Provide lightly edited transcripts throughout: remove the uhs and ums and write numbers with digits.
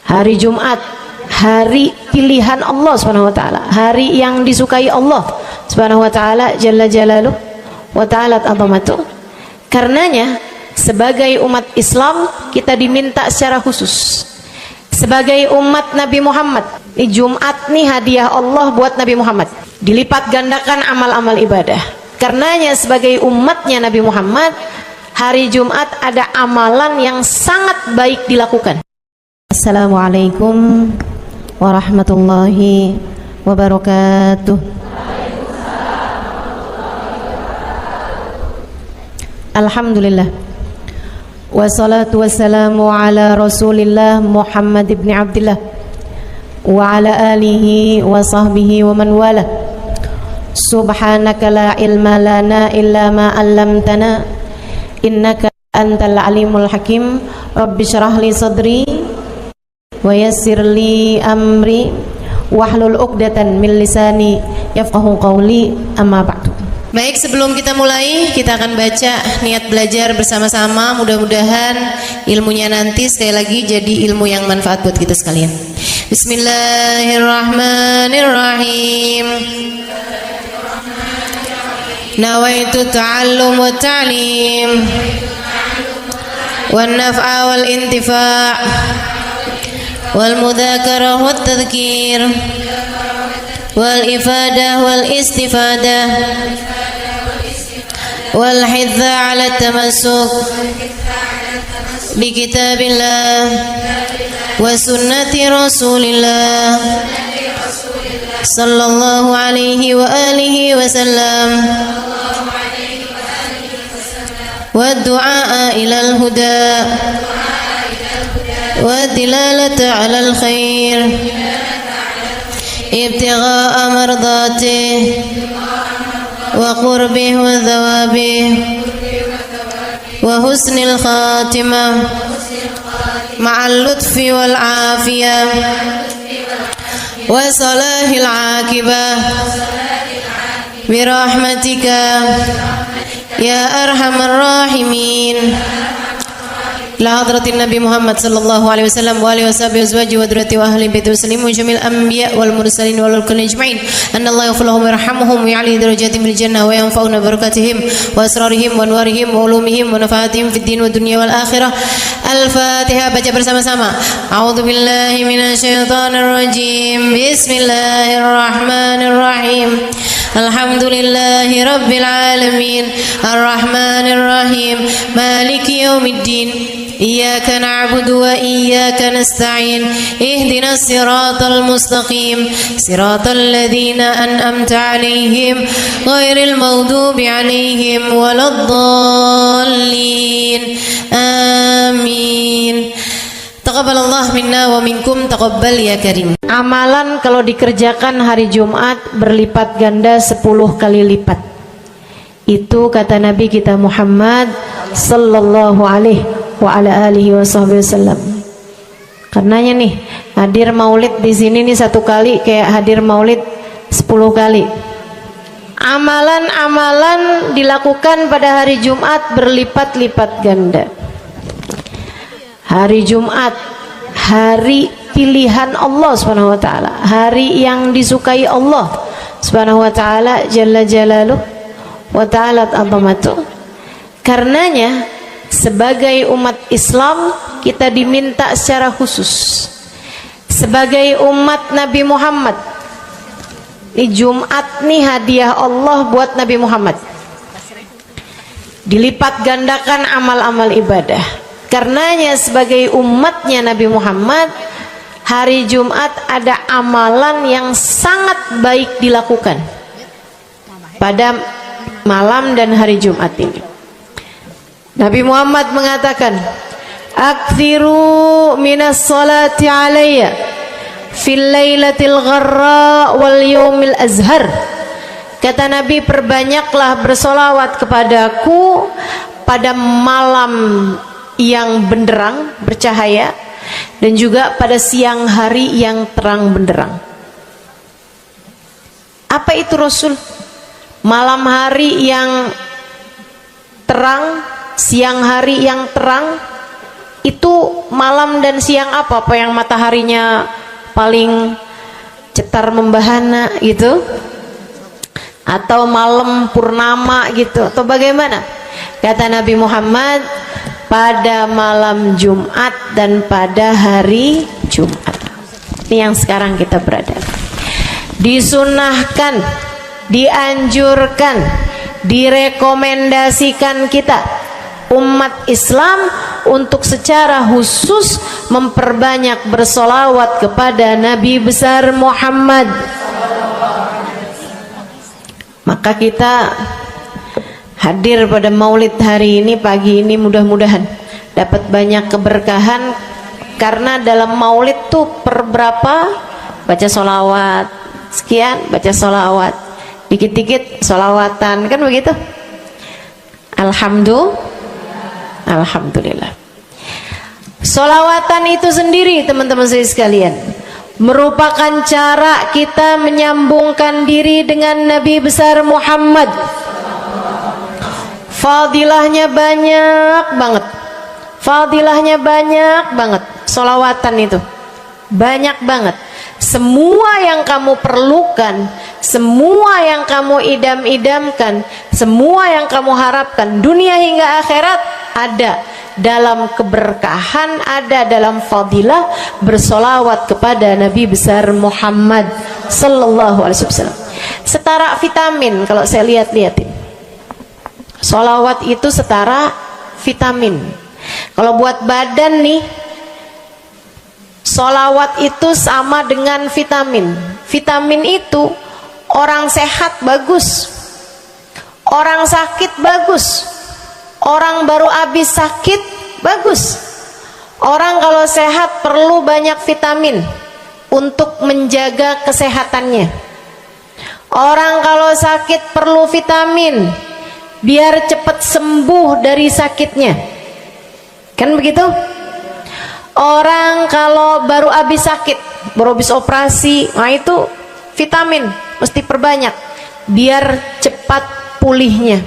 Hari Jumat, hari pilihan Allah Subhanahu wa taala, hari yang disukai Allah Subhanahu wa taala jalla jalaluh wa ta'ala azamatuh. Karenanya sebagai umat Islam kita diminta secara khusus sebagai umat Nabi Muhammad, di Jumat nih hadiah Allah buat Nabi Muhammad, dilipat gandakan amal-amal ibadah. Karenanya sebagai umatnya Nabi Muhammad, hari Jumat ada amalan yang sangat baik dilakukan. Assalamualaikum warahmatullahi wabarakatuh. Alhamdulillah, wassalatu wassalamu ala Rasulillah Muhammad ibn Abdillah wa ala alihi wa sahbihi wa man wala. Subhanaka la ilma lana illa ma 'allamtana innaka antal alimul hakim. Rabbi shrah li sadri wa yassir li amri wahlul 'uqdatan min lisani yafqahu qawli, amma ba'du. Baik, sebelum kita mulai, kita akan baca niat belajar bersama-sama. Mudah-mudahan ilmunya nanti sekali lagi jadi ilmu yang manfaat buat kita sekalian. Bismillahirrahmanirrahim. Nawaitu ta'allum wa ta'lim wan naf'a wal intifa' wal mudzakarah wat tadhkir wal ifadah wal istifadah wal hidza 'ala tamassuk bi kitabillah wa sunnati rasulillah sallallahu alaihi wa alihi wa sallam wa du'a ila al-huda wa dilalata 'ala al-khair ibtigha'a mardatih wa qurbih wa thawabih wa husnil khatimah ma'al lutfi wal afiyah wa salahil aqibah birahmatika ya arhamar rahimin. La hadratin Nabi Muhammad sallallahu alaihi wasallam wa alihi washabihi azwaji wa dhurriyyati wa ahli baiti muslimin jamil anbiya wal mursalin wal kulli ajma'in. Anna Allah yaghfir lahum wa yarhamuhum wa ya'li darajatihim fil jannah wa yanfa'una barakatihim wa asrarihim wa anwarihim wa ulumihim wa nafaatihim fid din wa dunya wal akhirah. Al-Fatihah, baca bersama-sama. A'udzu billahi minasyaitonir rajim. Bismillahirrahmanirrahim. Alhamdulillahi rabbil alamin arrahmanir rahim maliki yaumiddin iyyaka na'budu wa iyyaka nasta'in ihdinas siratal mustaqim siratal ladzina an'amta 'alaihim ghairil maghdubi 'alaihim waladdallin. Amin. Taqabbalallah minna wa minkum, taqabbal ya karim. Amalan kalau dikerjakan hari Jumat berlipat ganda 10 kali lipat. Itu kata Nabi kita Muhammad sallallahu alaihi wa ala alihi wasallam. Karenanya nih, hadir maulid di sini nih 1 kali kayak hadir maulid 10 kali. Amalan-amalan dilakukan pada hari Jumat berlipat-lipat ganda. Hari Jumat, hari pilihan Allah Subhanahu wa taala, hari yang disukai Allah Subhanahu wa taala jalla jalaluh wa ta'ala azamatuh. Karenanya sebagai umat Islam kita diminta secara khusus sebagai umat Nabi Muhammad, di Jumat nih hadiah Allah buat Nabi Muhammad, dilipat gandakan amal-amal ibadah. Karenanya sebagai umatnya Nabi Muhammad, hari Jumat ada amalan yang sangat baik dilakukan pada malam dan hari Jumat ini. Nabi Muhammad mengatakan, "Aktsiru minas salati alayya fil lailatil gharra wal yaumil azhar." Kata Nabi, perbanyaklah bersolawat kepadaku pada malam yang benderang, bercahaya, dan juga pada siang hari yang terang benderang. Apa itu Rasul? Malam hari yang terang, siang hari yang terang, Itu malam dan siang apa yang mataharinya paling cetar membahana gitu, atau malam purnama gitu, atau bagaimana? Kata Nabi Muhammad, pada malam Jumat dan pada hari Jumat. Ini yang sekarang kita berada. Disunahkan, dianjurkan, direkomendasikan kita umat Islam untuk secara khusus memperbanyak bersolawat kepada Nabi besar Muhammad. Maka kita hadir pada maulid hari ini, pagi ini, mudah-mudahan dapat banyak keberkahan, karena dalam maulid tuh per berapa baca solawat sekian, baca solawat dikit-dikit, solawatan, kan begitu. Alhamdulillah. Solawatan itu sendiri, teman-teman sekalian, merupakan cara kita menyambungkan diri dengan Nabi besar Muhammad. Fadilahnya banyak banget, fadilahnya banyak banget. Solawatan itu banyak banget. Semua yang kamu perlukan, semua yang kamu idam-idamkan, semua yang kamu harapkan, dunia hingga akhirat, ada dalam keberkahan, ada dalam fadilah bersolawat kepada Nabi besar Muhammad sallallahu alaihi wasallam. Setara vitamin, kalau saya lihat-lihatin, solawat itu setara vitamin. Kalau buat badan nih, solawat itu sama dengan vitamin. Vitamin itu orang sehat bagus, orang sakit bagus, orang baru habis sakit bagus. Orang kalau sehat perlu banyak vitamin untuk menjaga kesehatannya. Orang kalau sakit perlu vitamin biar cepat sembuh dari sakitnya, kan begitu? Orang kalau baru habis sakit, baru habis operasi, nah itu vitamin mesti perbanyak biar cepat pulihnya.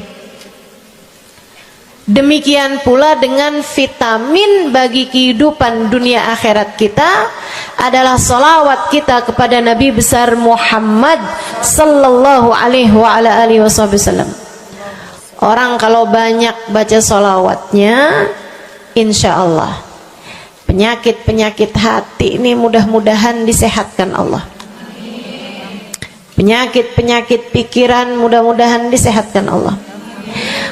Demikian pula dengan vitamin bagi kehidupan dunia akhirat kita adalah salawat kita kepada Nabi besar Muhammad sallallahu alaihi wasallam. Orang kalau banyak baca salawatnya, insya Allah penyakit-penyakit hati ini mudah-mudahan disehatkan Allah. Penyakit-penyakit pikiran mudah-mudahan disehatkan Allah.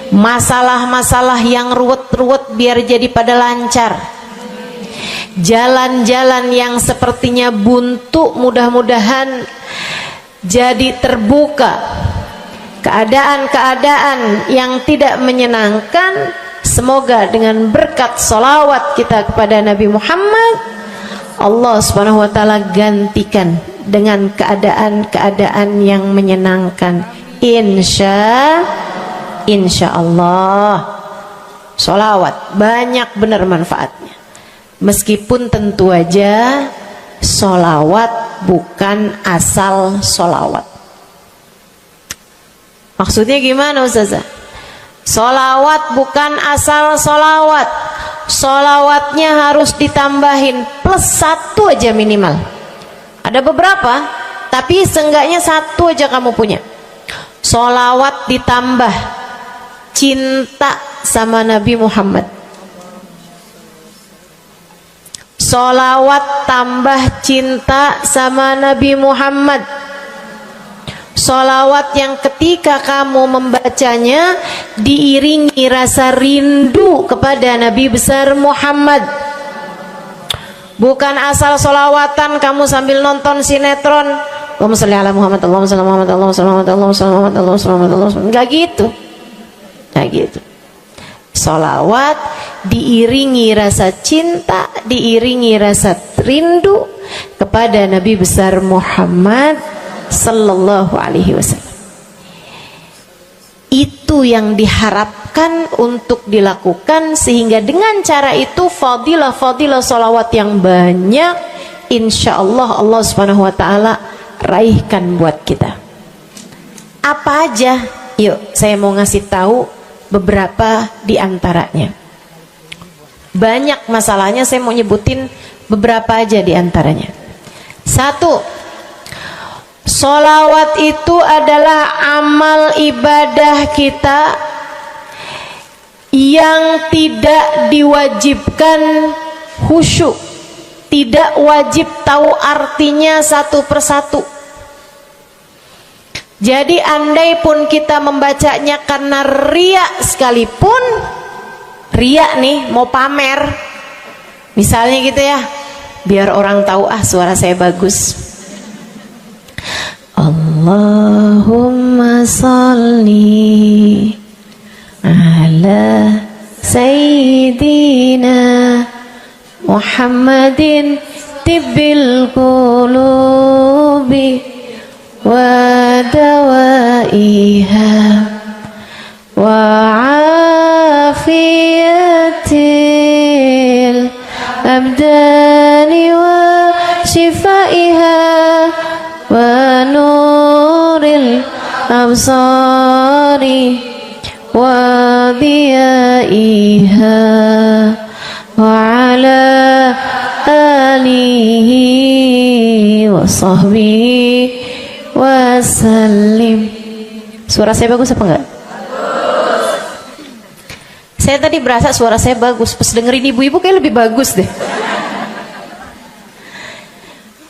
Masalah-masalah yang ruwet-ruwet biar jadi pada lancar. Jalan-jalan yang sepertinya buntu mudah-mudahan jadi terbuka. Keadaan-keadaan yang tidak menyenangkan, semoga dengan berkat salawat kita kepada Nabi Muhammad, Allah subhanahu wa ta'ala gantikan dengan keadaan-keadaan yang menyenangkan. Insya Allah. Salawat banyak benar manfaatnya. Meskipun tentu aja salawat bukan asal salawat. Maksudnya gimana Ustazah? Salawat bukan asal salawat. Salawatnya harus ditambahin plus 1 aja minimal. Ada beberapa, tapi seenggaknya 1 aja kamu punya. Salawat ditambah cinta sama Nabi Muhammad. Salawat tambah cinta sama Nabi Muhammad. Salawat yang ketika kamu membacanya diiringi rasa rindu kepada Nabi besar Muhammad. Bukan asal salawatan kamu sambil nonton sinetron, Allahumma sholli ala Muhammad, Allahumma sholli ala Muhammad, Allahumma sholli ala Muhammad, Allahumma sholli ala Muhammad, Allahumma sholli ala Muhammad. Enggak gitu. Enggak gitu. Salawat diiringi rasa cinta, diiringi rasa rindu kepada Nabi besar Muhammad sallallahu alaihi wasallam. Itu yang diharapkan untuk dilakukan, sehingga dengan cara itu fadilah-fadilah salawat yang banyak insya Allah Allah subhanahu wa ta'ala raihkan buat kita. Apa aja? Yuk saya mau ngasih tahu beberapa di antaranya. Banyak masalahnya, saya mau nyebutin beberapa aja di antaranya. Satu, sholawat itu adalah amal ibadah kita yang tidak diwajibkan khusyuk, tidak wajib tahu artinya satu persatu. Jadi andai pun kita membacanya karena riya sekalipun, riya nih mau pamer, misalnya gitu ya, biar orang tahu suara saya bagus. Allahumma sholli ala sayyidina Muhammadin tibbil qulubi wa dawaiha wa afiyatil abdani wa shifaiha wa nuril absari wa diyaiha wa ala alihi wa sahbihi wasallim. Suara saya bagus apa enggak? Bagus. Saya tadi berasa suara saya bagus, pas dengerin ibu-ibu kayak lebih bagus deh.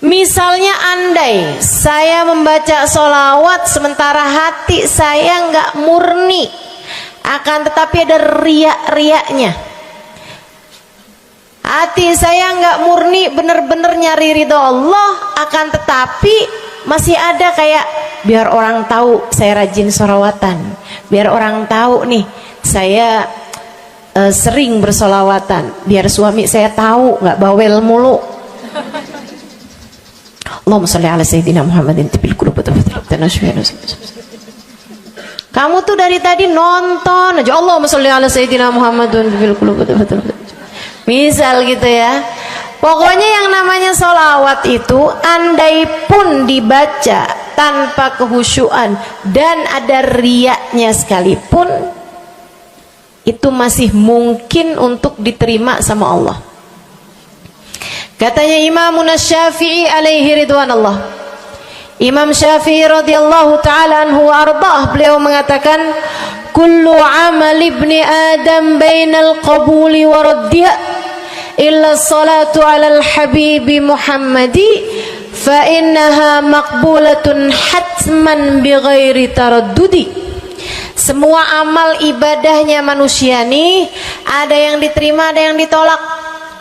Misalnya andai saya membaca sholawat sementara hati saya nggak murni, akan tetapi ada riak-riaknya. Hati saya nggak murni bener-bener nyari ridho Allah, akan tetapi masih ada kayak biar orang tahu saya rajin sholawatan, biar orang tahu nih saya sering bersolawatan, biar suami saya tahu nggak bawel mulu. Allahumma sholli ala sayyidina Muhammadin tibil qulubi. Kamu tuh dari tadi nonton aja Allahumma sholli ala sayyidina Muhammadin tibil qulubi. Misal gitu ya. Pokoknya yang namanya sholawat itu andai pun dibaca tanpa kehusyuan dan ada riaknya sekalipun, itu masih mungkin untuk diterima sama Allah. Katanya Imam Syafi'i alaihi ridwanullah, Imam Syafi'i radhiyallahu ta'ala anhu wa ardhah, beliau mengatakan kullu amal ibni adam bainal qabuli wa raddiya illa salatu alal habibi Muhammadi fa innaha maqbulatun hatman bighairi taraddudi. Semua amal ibadahnya manusia nih ada yang diterima, ada yang ditolak.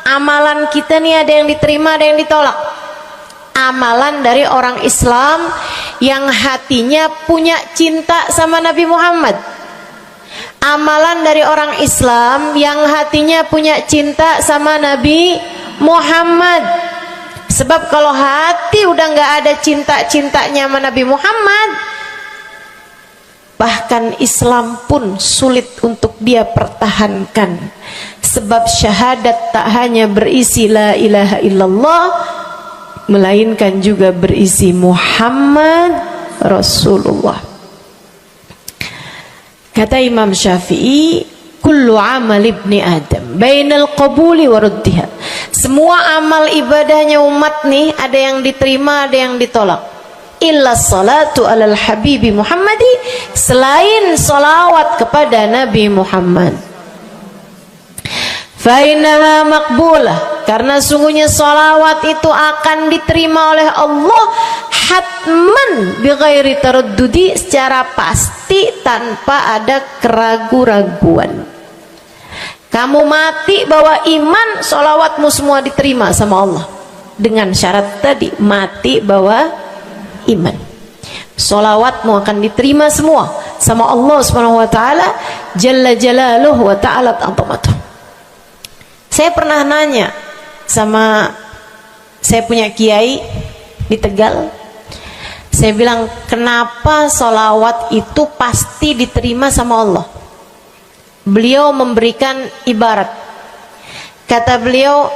Amalan kita nih ada yang diterima, ada yang ditolak. Amalan dari orang Islam yang hatinya punya cinta sama Nabi Muhammad, amalan dari orang Islam yang hatinya punya cinta sama Nabi Muhammad. Sebab kalau hati udah nggak ada cinta-cintanya sama Nabi Muhammad, bahkan Islam pun sulit untuk dia pertahankan. Sebab syahadat tak hanya berisi la ilaha illallah, melainkan juga berisi Muhammad Rasulullah. Kata Imam Syafi'i, kullu amal ibni adam bainal qabuli wa raddiha. Semua amal ibadahnya umat nih ada yang diterima, ada yang ditolak. Illa salatu alal habibi Muhammadi, selain salawat kepada Nabi Muhammad. Fa innaha maqbulah, karena sungguhnya salawat itu akan diterima oleh Allah hatman bighairi taraddudi, secara pasti tanpa ada keraguan-raguan. Kamu mati bawa iman, sholawatmu semua diterima sama Allah. Dengan syarat tadi, mati bawa iman, sholawatmu akan diterima semua sama Allah Subhanahu wa ta'ala Jalla Jalaluhu wa ta'ala azamatuh. Saya pernah nanya sama saya punya kiai di Tegal. Saya bilang, kenapa sholawat itu pasti diterima sama Allah? Beliau memberikan ibarat. Kata beliau,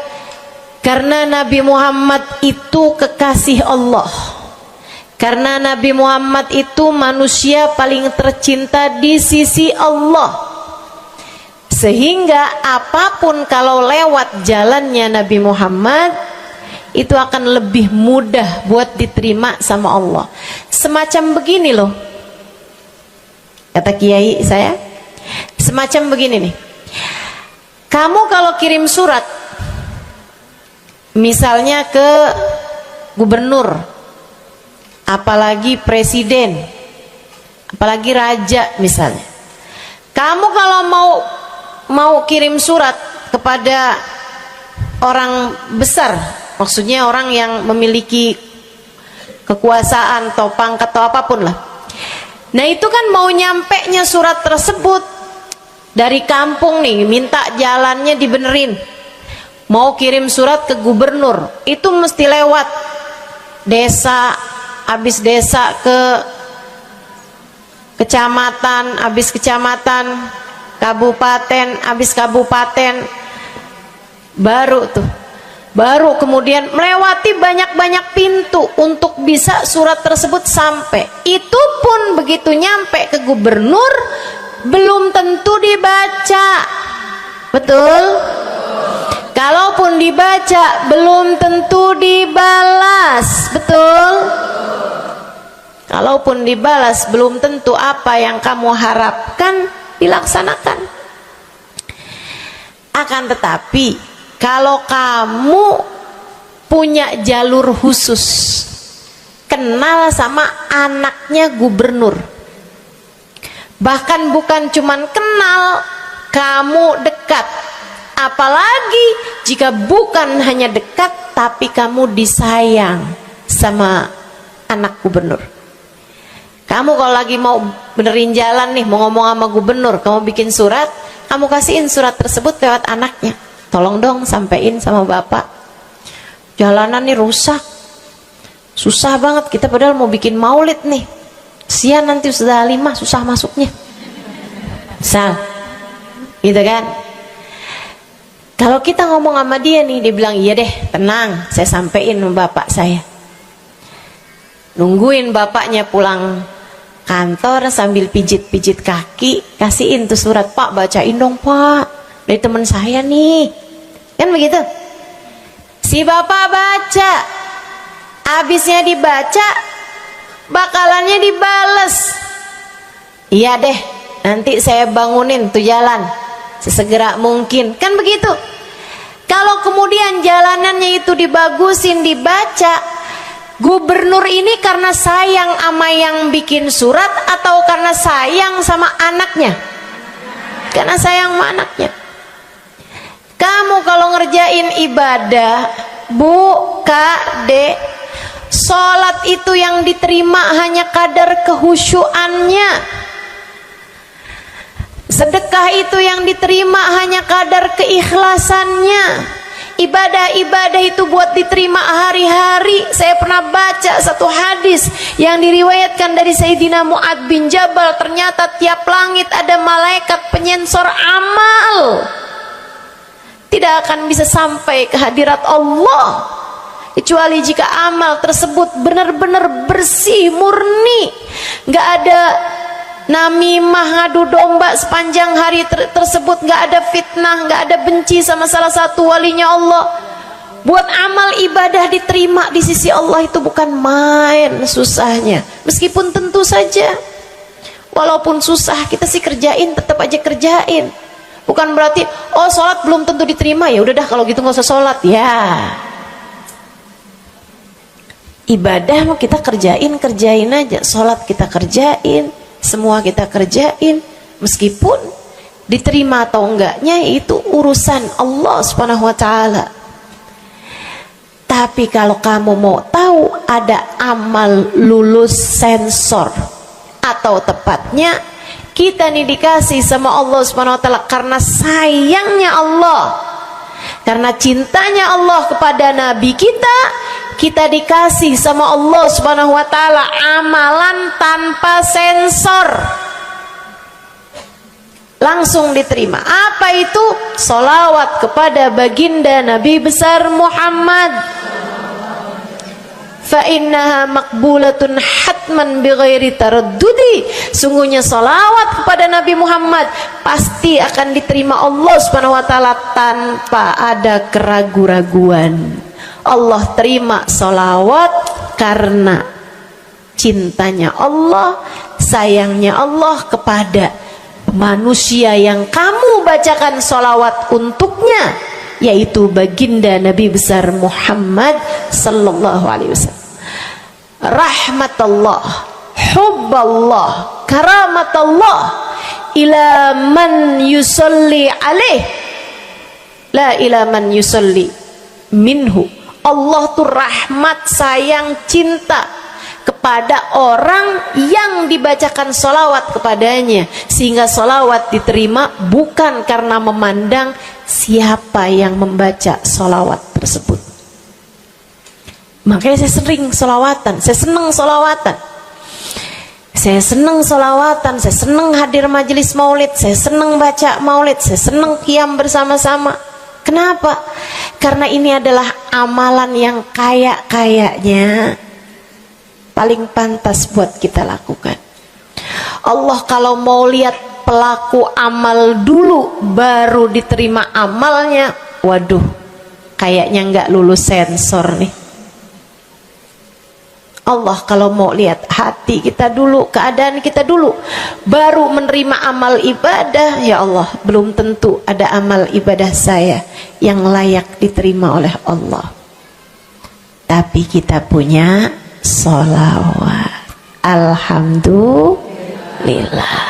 karena Nabi Muhammad itu kekasih Allah. Karena Nabi Muhammad itu manusia paling tercinta di sisi Allah. Sehingga apapun kalau lewat jalannya Nabi Muhammad itu akan lebih mudah buat diterima sama Allah. Semacam begini loh, kata kiai saya, semacam begini nih. Kamu kalau kirim surat misalnya ke gubernur, apalagi presiden, apalagi raja misalnya, kamu kalau mau kirim surat kepada orang besar, maksudnya orang yang memiliki kekuasaan atau pangkat atau apapun lah. Nah itu kan mau nyampe nya surat tersebut dari kampung nih, minta jalannya dibenerin, mau kirim surat ke gubernur, itu mesti lewat desa, habis desa ke kecamatan, habis kecamatan, kabupaten, habis kabupaten, baru kemudian melewati banyak-banyak pintu untuk bisa surat tersebut sampai. Itu pun begitu nyampe ke gubernur belum tentu dibaca, betul? Kalaupun dibaca belum tentu dibalas, betul? Kalaupun dibalas belum tentu apa yang kamu harapkan dilaksanakan. Akan tetapi kalau kamu punya jalur khusus, kenal sama anaknya gubernur, bahkan bukan cuman kenal, kamu dekat, apalagi jika bukan hanya dekat tapi kamu disayang sama anak gubernur. Kamu kalau lagi mau benerin jalan nih, mau ngomong sama gubernur, kamu bikin surat, kamu kasihin surat tersebut lewat anaknya. Tolong dong sampein sama bapak, jalanan nih rusak, susah banget, kita padahal mau bikin maulid nih, sian nanti sudah 5 susah masuknya, misal gitu kan. Kalau kita ngomong sama dia nih, dia bilang iya deh, tenang, saya sampein sama bapak saya. Nungguin bapaknya pulang kantor sambil pijit-pijit kaki, kasihin tuh surat, Pak bacain dong Pak, dari teman saya nih, kan begitu. Si bapak baca, habisnya dibaca, bakalannya dibales, iya deh, nanti saya bangunin tuh jalan sesegera mungkin, kan begitu. Kalau kemudian jalanannya itu dibagusin, dibaca, gubernur ini karena sayang sama yang bikin surat atau karena sayang sama anaknya? Karena sayang sama anaknya. Kamu kalau ngerjain ibadah, Bu, Kak, Dek, sholat itu yang diterima hanya kadar kehusyuannya. Sedekah itu yang diterima hanya kadar keikhlasannya. Ibadah-ibadah itu buat diterima hari-hari. Saya pernah baca satu hadis yang diriwayatkan dari Sayyidina Mu'ad bin Jabal, ternyata tiap langit ada malaikat penyensor amal, tidak akan bisa sampai ke hadirat Allah kecuali jika amal tersebut benar-benar bersih, murni, nggak ada namimah, ngadu domba sepanjang hari tersebut, nggak ada fitnah, nggak ada benci sama salah satu walinya Allah. Buat amal ibadah diterima di sisi Allah itu bukan main susahnya. Meskipun tentu saja walaupun susah kita sih kerjain, tetap aja kerjain. Bukan berarti oh sholat belum tentu diterima, ya udah dah kalau gitu nggak usah sholat ya. Ibadah mau kita kerjain aja, sholat kita kerjain, semua kita kerjain, meskipun diterima atau enggaknya itu urusan Allah Subhanahu wa taala. Tapi kalau kamu mau tahu, ada amal lulus sensor, atau tepatnya kita nih dikasih sama Allah Subhanahu wa taala karena sayangnya Allah, karena cintanya Allah kepada nabi kita, kita dikasih sama Allah Subhanahu wa taala amalan tanpa sensor, langsung diterima. Apa itu? Sholawat kepada baginda Nabi besar Muhammad. fa innaha maqbulatun hatman bighairi taraddudi. Sungguhnya salawat kepada Nabi Muhammad pasti akan diterima Allah Subhanahu wa taala tanpa ada keraguan-raguan. Allah terima salawat karena cintanya Allah, sayangnya Allah kepada manusia yang kamu bacakan salawat untuknya, yaitu baginda Nabi besar Muhammad sallallahu alaihi wasallam. Rahmatullah, hubballah, karamatullah ila man yusalli alaih, la ila man yusalli minhu. Allah tuh rahmat, sayang, cinta kepada orang yang dibacakan solawat kepadanya, sehingga solawat diterima bukan karena memandang siapa yang membaca solawat tersebut. Makanya saya sering solawatan, saya senang solawatan, saya senang solawatan, saya senang hadir majelis maulid, saya senang baca maulid, saya senang qiyam bersama-sama. Kenapa? Karena ini adalah amalan yang kayaknya paling pantas buat kita lakukan. Allah kalau mau lihat pelaku amal dulu baru diterima amalnya, waduh, kayaknya nggak lulus sensor nih. Allah kalau mau lihat hati kita dulu, keadaan kita dulu, baru menerima amal ibadah, ya Allah, belum tentu ada amal ibadah saya yang layak diterima oleh Allah. Tapi kita punya sholawat, alhamdulillah.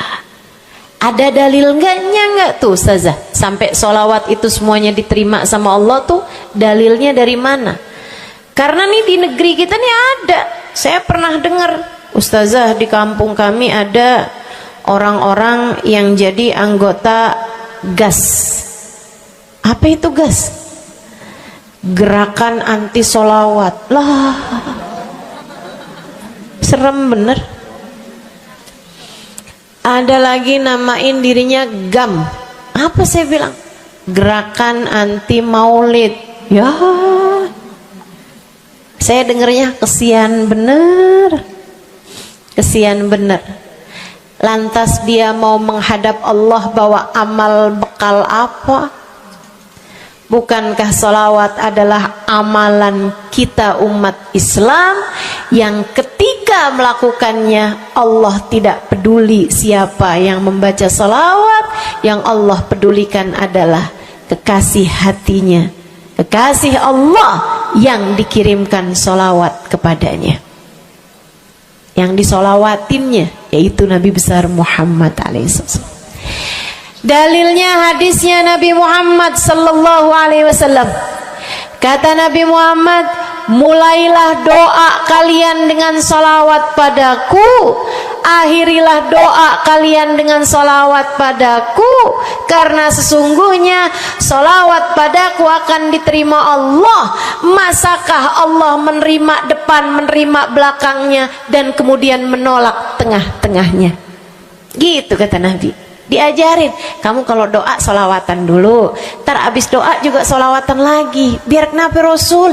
Ada dalil nggak tuh Ustazah sampai sholawat itu semuanya diterima sama Allah tuh? Dalilnya dari mana? Karena nih di negeri kita nih ada, saya pernah dengar Ustazah, di kampung kami ada orang-orang yang jadi anggota GAS. Apa itu GAS? Gerakan anti sholawat. Lah, serem bener. Ada lagi namain dirinya GAM. Apa saya bilang? Gerakan anti maulid. Ya, saya dengernya kesian bener, kesian bener. Lantas dia mau menghadap Allah bawa amal bekal apa? Bukankah salawat adalah amalan kita umat Islam yang ketika melakukannya Allah tidak peduli siapa yang membaca salawat, yang Allah pedulikan adalah kekasih hatinya, kekasih Allah yang dikirimkan salawat kepadanya, yang disolawatinnya yaitu Nabi besar Muhammad alaihissalam. Dalilnya hadisnya Nabi Muhammad sallallahu alaihi wasallam. Kata Nabi Muhammad, mulailah doa kalian dengan salawat padaku, akhirilah doa kalian dengan salawat padaku, karena sesungguhnya salawat padaku akan diterima Allah. Masakah Allah menerima depan, menerima belakangnya, dan kemudian menolak tengah-tengahnya? Gitu kata Nabi. Diajarin, kamu kalau doa solawatan dulu, ntar abis doa juga solawatan lagi. Biar kenapa Rasul?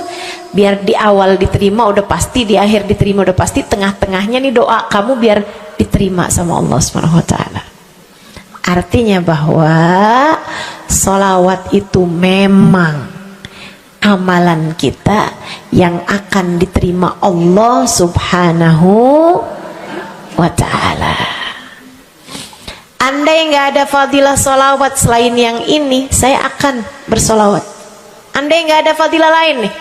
Biar di awal diterima udah pasti, di akhir diterima udah pasti, tengah-tengahnya nih doa kamu biar diterima sama Allah Subhanahu wa taala. Artinya bahwa solawat itu memang amalan kita yang akan diterima Allah Subhanahu wa taala. Andai nggak ada fadilah solawat selain yang ini, saya akan bersolawat. Andai nggak ada fadilah lain nih,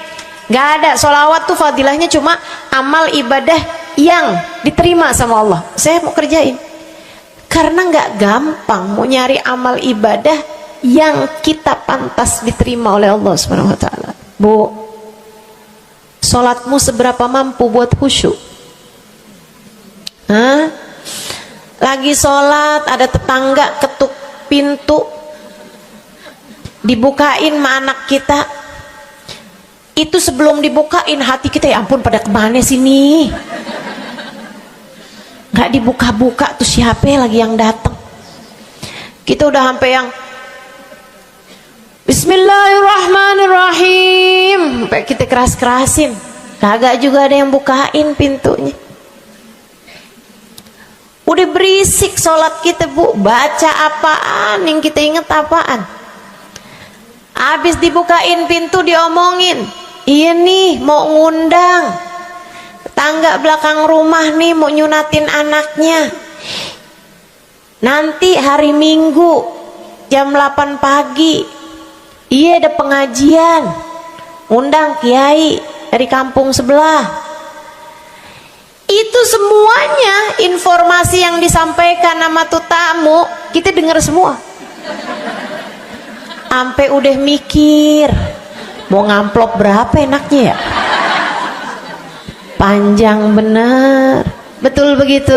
nggak ada solawat tuh fadilahnya cuma amal ibadah yang diterima sama Allah, saya mau kerjain. Karena nggak gampang mau nyari amal ibadah yang kita pantas diterima oleh Allah Subhanahu wa taala. Bu, sholatmu seberapa mampu buat khusyuk? Hah? Lagi sholat ada tetangga ketuk pintu, dibukain sama anak kita. Itu sebelum dibukain hati kita, ya ampun pada kemana sini? Gak dibuka-buka tuh siapa lagi yang datang? Kita udah sampai yang Bismillahirrahmanirrahim, sampai kita keras-kerasin. kagak juga ada yang bukain pintunya. Udah berisik sholat kita Bu, baca apaan, yang kita inget apaan. Habis dibukain pintu diomongin, iya nih mau ngundang tangga belakang rumah nih, mau nyunatin anaknya nanti hari Minggu jam 8 pagi, iya ada pengajian, undang kiai dari kampung sebelah. Itu semuanya informasi yang disampaikan sama tuh tamu kita dengar semua. Sampai udah mikir mau ngamplop berapa enaknya ya, panjang bener, betul begitu?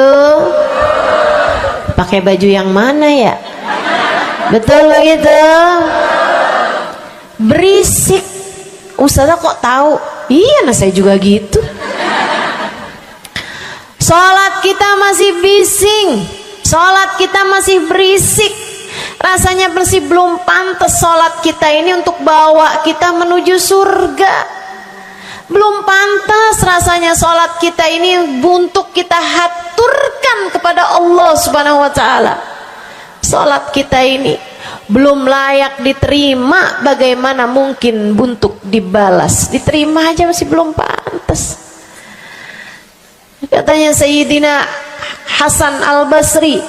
Pakai baju yang mana ya, betul begitu? Berisik. Ustazah kok tahu? Iya, nah saya juga gitu. Sholat kita masih bising, sholat kita masih berisik, rasanya masih belum pantas sholat kita ini untuk bawa kita menuju surga. Belum pantas rasanya sholat kita ini untuk kita haturkan kepada Allah Subhanahu wa Ta'ala. Sholat kita ini belum layak diterima, bagaimana mungkin untuk dibalas? Diterima aja masih belum pantas. Katanya Sayyidina Hasan Al-Basri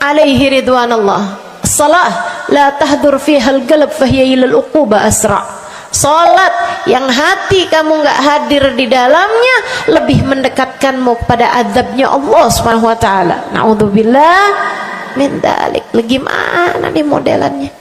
alaihi ridwanallah, salah la tahdur fiha al-qalb fahiya ila al-uquba asra. Salat yang hati kamu nggak hadir di dalamnya lebih mendekatkanmu kepada azabnya Allah Subhanahu wa taala. Naudzubillah min dzalik. Gimana nih modelannya?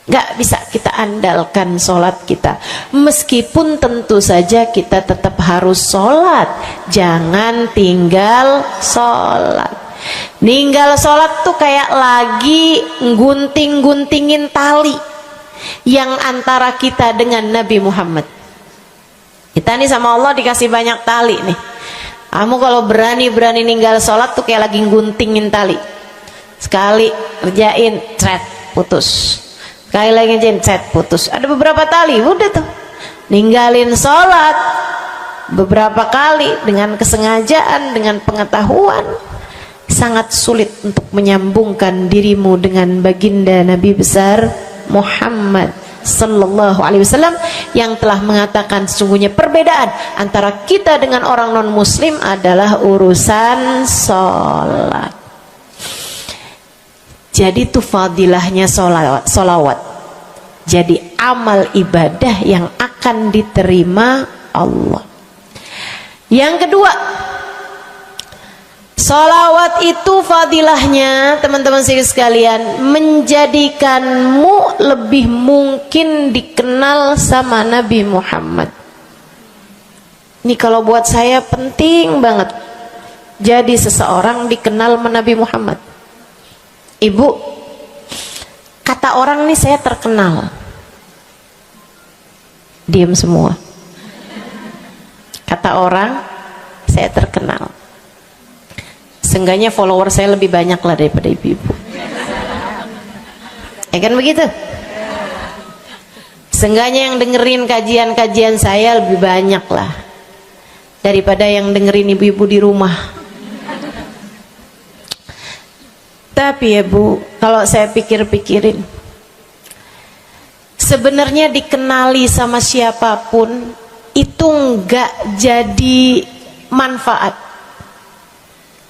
Gak bisa kita andalkan sholat kita, meskipun tentu saja kita tetap harus sholat. Jangan tinggal sholat. Ninggal sholat tuh kayak lagi gunting-guntingin tali yang antara kita dengan Nabi Muhammad. Kita nih sama Allah dikasih banyak tali nih. Kamu kalau berani-berani ninggal sholat tuh kayak lagi guntingin tali. Sekali kerjain, cret, putus. Sekali lagi cet, putus. Ada beberapa tali, udah tuh ninggalin sholat beberapa kali dengan kesengajaan, dengan pengetahuan, sangat sulit untuk menyambungkan dirimu dengan baginda Nabi besar Muhammad Sallallahu Alaihi Wasallam yang telah mengatakan sesungguhnya perbedaan antara kita dengan orang non muslim adalah urusan sholat. Jadi itu fadilahnya solawat. Jadi amal ibadah yang akan diterima Allah. Yang kedua, solawat itu fadilahnya teman-teman sekalian menjadikanmu lebih mungkin dikenal sama Nabi Muhammad. Ini kalau buat saya penting banget. Jadi seseorang dikenal sama Nabi Muhammad. Ibu, kata orang nih saya terkenal. Diam semua. Kata orang saya terkenal. Seenggaknya follower saya lebih banyak lah daripada ibu-ibu. Ya kan begitu? Seenggaknya yang dengerin kajian-kajian saya lebih banyak lah daripada yang dengerin ibu-ibu di rumah. Tapi ya Bu, kalau saya pikir-pikirin, sebenarnya dikenali sama siapapun itu enggak jadi manfaat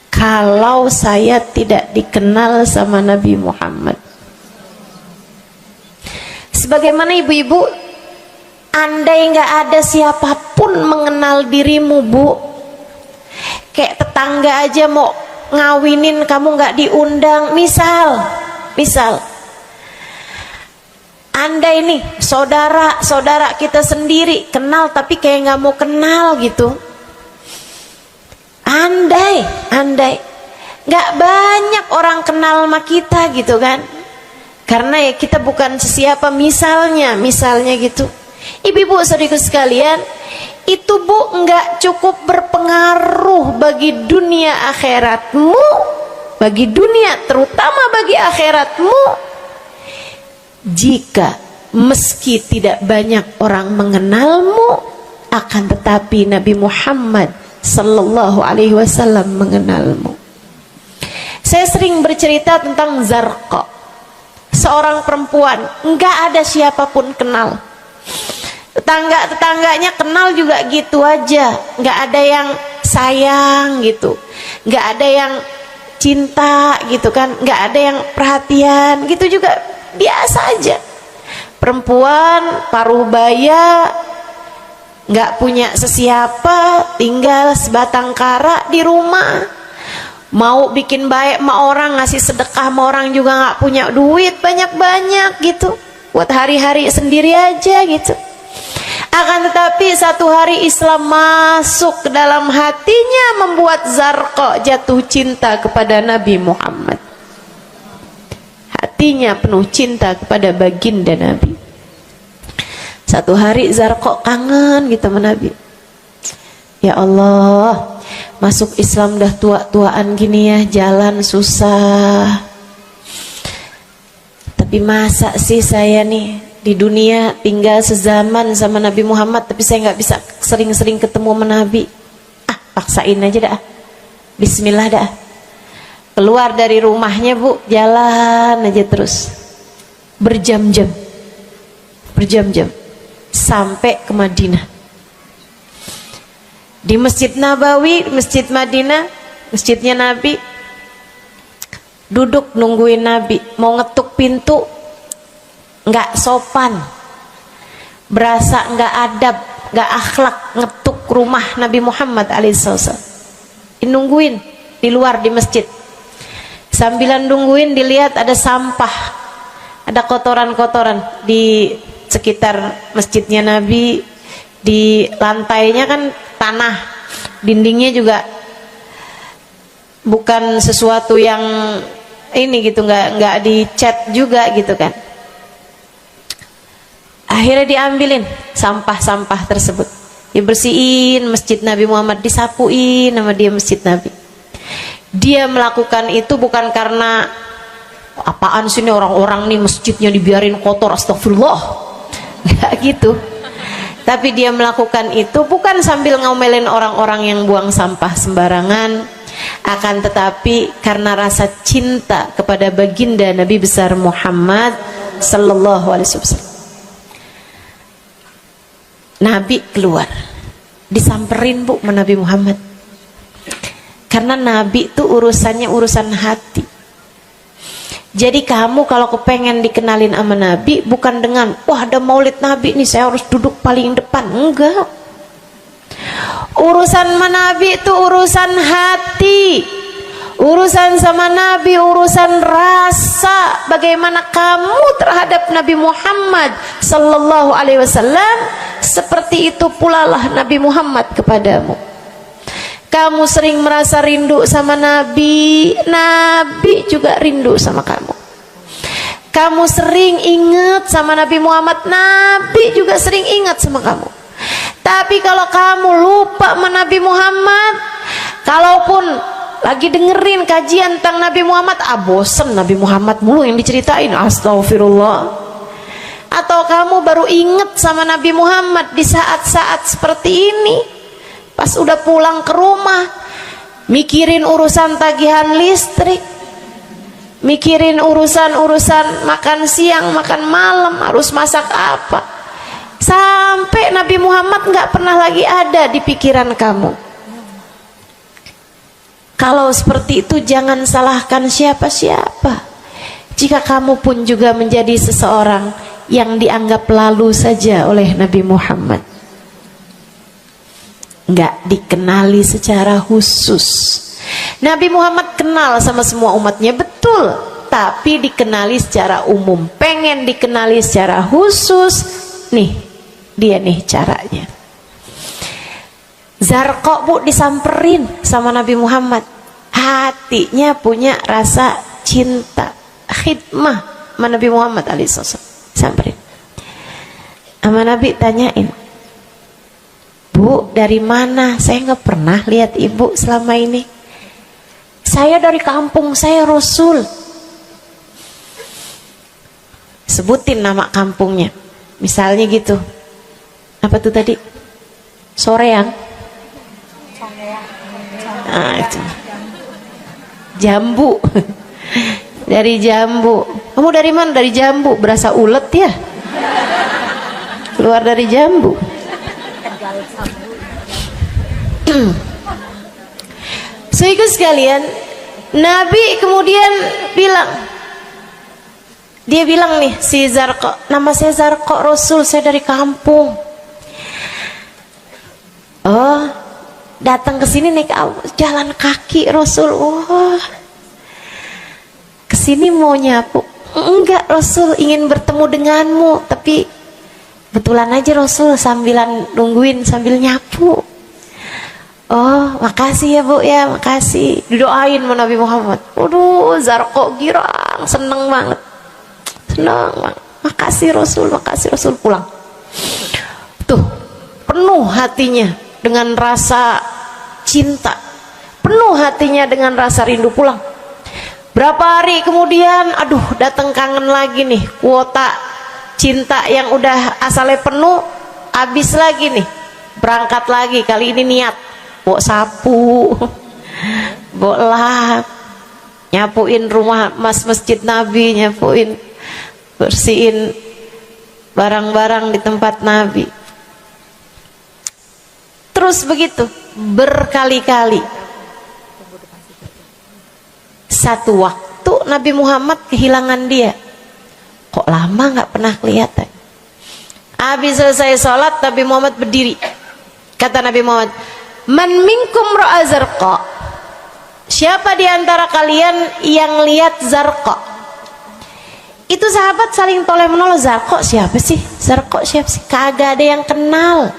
kalau saya tidak dikenal sama Nabi Muhammad. Sebagaimana ibu-ibu, andai enggak ada siapapun mengenal dirimu Bu, kayak tetangga aja mau ngawinin kamu nggak diundang, misal andai nih saudara kita sendiri kenal tapi kayak nggak mau kenal gitu, andai nggak banyak orang kenal sama kita gitu kan, karena ya kita bukan sesiapa, misalnya gitu. Ibu-ibu saudaraku sekalian, itu Bu nggak cukup berpengaruh bagi dunia akhiratmu, bagi dunia terutama bagi akhiratmu, jika meski tidak banyak orang mengenalmu, akan tetapi Nabi Muhammad sallallahu alaihi wasallam mengenalmu. Saya sering bercerita tentang Zarqa, seorang perempuan, enggak ada siapapun kenal. Tetangga-tetangganya kenal juga gitu aja, enggak ada yang sayang gitu, enggak ada yang cinta gitu kan, enggak ada yang perhatian gitu, juga biasa aja. Perempuan paruh baya, nggak punya sesiapa, tinggal sebatang kara di rumah. Mau bikin baik sama orang, ngasih sedekah sama orang juga nggak punya duit banyak-banyak gitu, buat hari-hari sendiri aja gitu. Akan tetapi satu hari Islam masuk ke dalam hatinya, membuat Zarqa jatuh cinta kepada Nabi Muhammad. Hatinya penuh cinta kepada baginda Nabi. Satu hari Zarqa kangen gitu sama Nabi. Ya Allah, masuk Islam dah tua-tuaan gini ya, jalan susah. Tapi masa sih saya nih di dunia tinggal sezaman sama Nabi Muhammad, tapi saya nggak bisa sering-sering ketemu sama Nabi. Paksain aja dah. Bismillah dah. Keluar dari rumahnya bu, jalan aja terus berjam-jam sampai ke Madinah. Di Masjid Nabawi, Masjid Madinah, masjidnya Nabi, duduk nungguin Nabi. Mau ngetuk pintu nggak sopan, berasa nggak adab, nggak akhlak ngetuk rumah Nabi Muhammad alaihissalam. Nungguin di luar di masjid. Sambilan nungguin dilihat ada sampah, ada kotoran-kotoran di sekitar masjidnya Nabi. Di lantainya kan tanah, dindingnya juga bukan sesuatu yang ini gitu, nggak dicat juga gitu kan. Akhirnya diambilin sampah-sampah tersebut, dibersihin masjid Nabi Muhammad, disapuin nama dia masjid Nabi. Dia melakukan itu bukan karena apaan sih nih orang-orang nih masjidnya dibiarin kotor, astagfirullah, nggak gitu. Tapi dia melakukan itu bukan sambil ngomelin orang-orang yang buang sampah sembarangan, akan tetapi karena rasa cinta kepada baginda Nabi besar Muhammad sallallahu alaihi wasallam. Nabi keluar, disamperin bu sama Nabi Muhammad. Karena Nabi itu urusannya urusan hati. Jadi kamu kalau kepengen dikenalin sama Nabi, bukan dengan wah ada maulid Nabi nih saya harus duduk paling depan. Enggak. Urusan sama Nabi itu urusan hati. Urusan sama Nabi urusan rasa. Bagaimana kamu terhadap Nabi Muhammad sallallahu alaihi wasallam, seperti itu pula lah Nabi Muhammad kepadamu. Kamu sering merasa rindu sama Nabi, Nabi juga rindu sama kamu. Kamu sering ingat sama Nabi Muhammad, Nabi juga sering ingat sama kamu. Tapi kalau kamu lupa sama Nabi Muhammad, kalaupun lagi dengerin kajian tentang Nabi Muhammad, bosen Nabi Muhammad mulu yang diceritain, astagfirullah. Atau kamu baru ingat sama Nabi Muhammad di saat-saat seperti ini, pas udah pulang ke rumah, mikirin urusan tagihan listrik, mikirin urusan makan siang, makan malam, harus masak apa, sampai Nabi Muhammad nggak pernah lagi ada di pikiran kamu. Kalau seperti itu jangan salahkan siapa-siapa. Jika kamu pun juga menjadi seseorang yang dianggap lalu saja oleh Nabi Muhammad, nggak dikenali secara khusus. Nabi Muhammad kenal sama semua umatnya, betul, tapi dikenali secara umum. Pengen dikenali secara khusus, nih dia nih caranya. Zarqa bu disamperin sama Nabi Muhammad, hatinya punya rasa cinta, khidmah sama Nabi Muhammad alaihissalam. Samperin sama Nabi, tanyain, Bu, dari mana? Saya nggak pernah lihat ibu selama ini. Saya dari kampung saya, Rasul. Sebutin nama kampungnya. Misalnya gitu. Apa tuh tadi? Soreang. Nah, itu. Jambu. Dari jambu. Kamu dari mana? Dari jambu. Berasa ulet ya? Keluar dari jambu. Saudara sekalian, Nabi kemudian bilang, dia bilang nih si Zarqa, nama saya Zarqa Rasul, saya dari kampung. Oh, datang ke sini naik jalan kaki Rasul. Wah, kesini mau nyapu? Enggak Rasul, ingin bertemu denganmu, tapi betulan aja Rasul sambilan nungguin sambil nyapu. Oh, makasih ya Bu ya, makasih. Didoain sama Nabi Muhammad. Waduh, Zarqa girang, seneng banget. Seneng banget. Makasih Rasul pulang. Tuh, penuh hatinya dengan rasa cinta. Penuh hatinya dengan rasa rindu pulang. Berapa hari kemudian, aduh, datang kangen lagi nih. Kuota cinta yang udah asalnya penuh, habis lagi nih. Berangkat lagi, kali ini niat bawa sapu, bawa lap, nyapuin rumah masjid Nabi, nyapuin, bersihin barang-barang di tempat Nabi. Terus begitu berkali-kali. Satu waktu Nabi Muhammad kehilangan dia. Kok lama nggak pernah kelihatan. Habis selesai sholat, Nabi Muhammad berdiri. Kata Nabi Muhammad, man minkum ra'a Zarqa, siapa di antara kalian yang lihat Zarqa? Itu sahabat saling toleh menolong. Zarqa siapa sih? Zarqa siapa sih? Kagak ada yang kenal,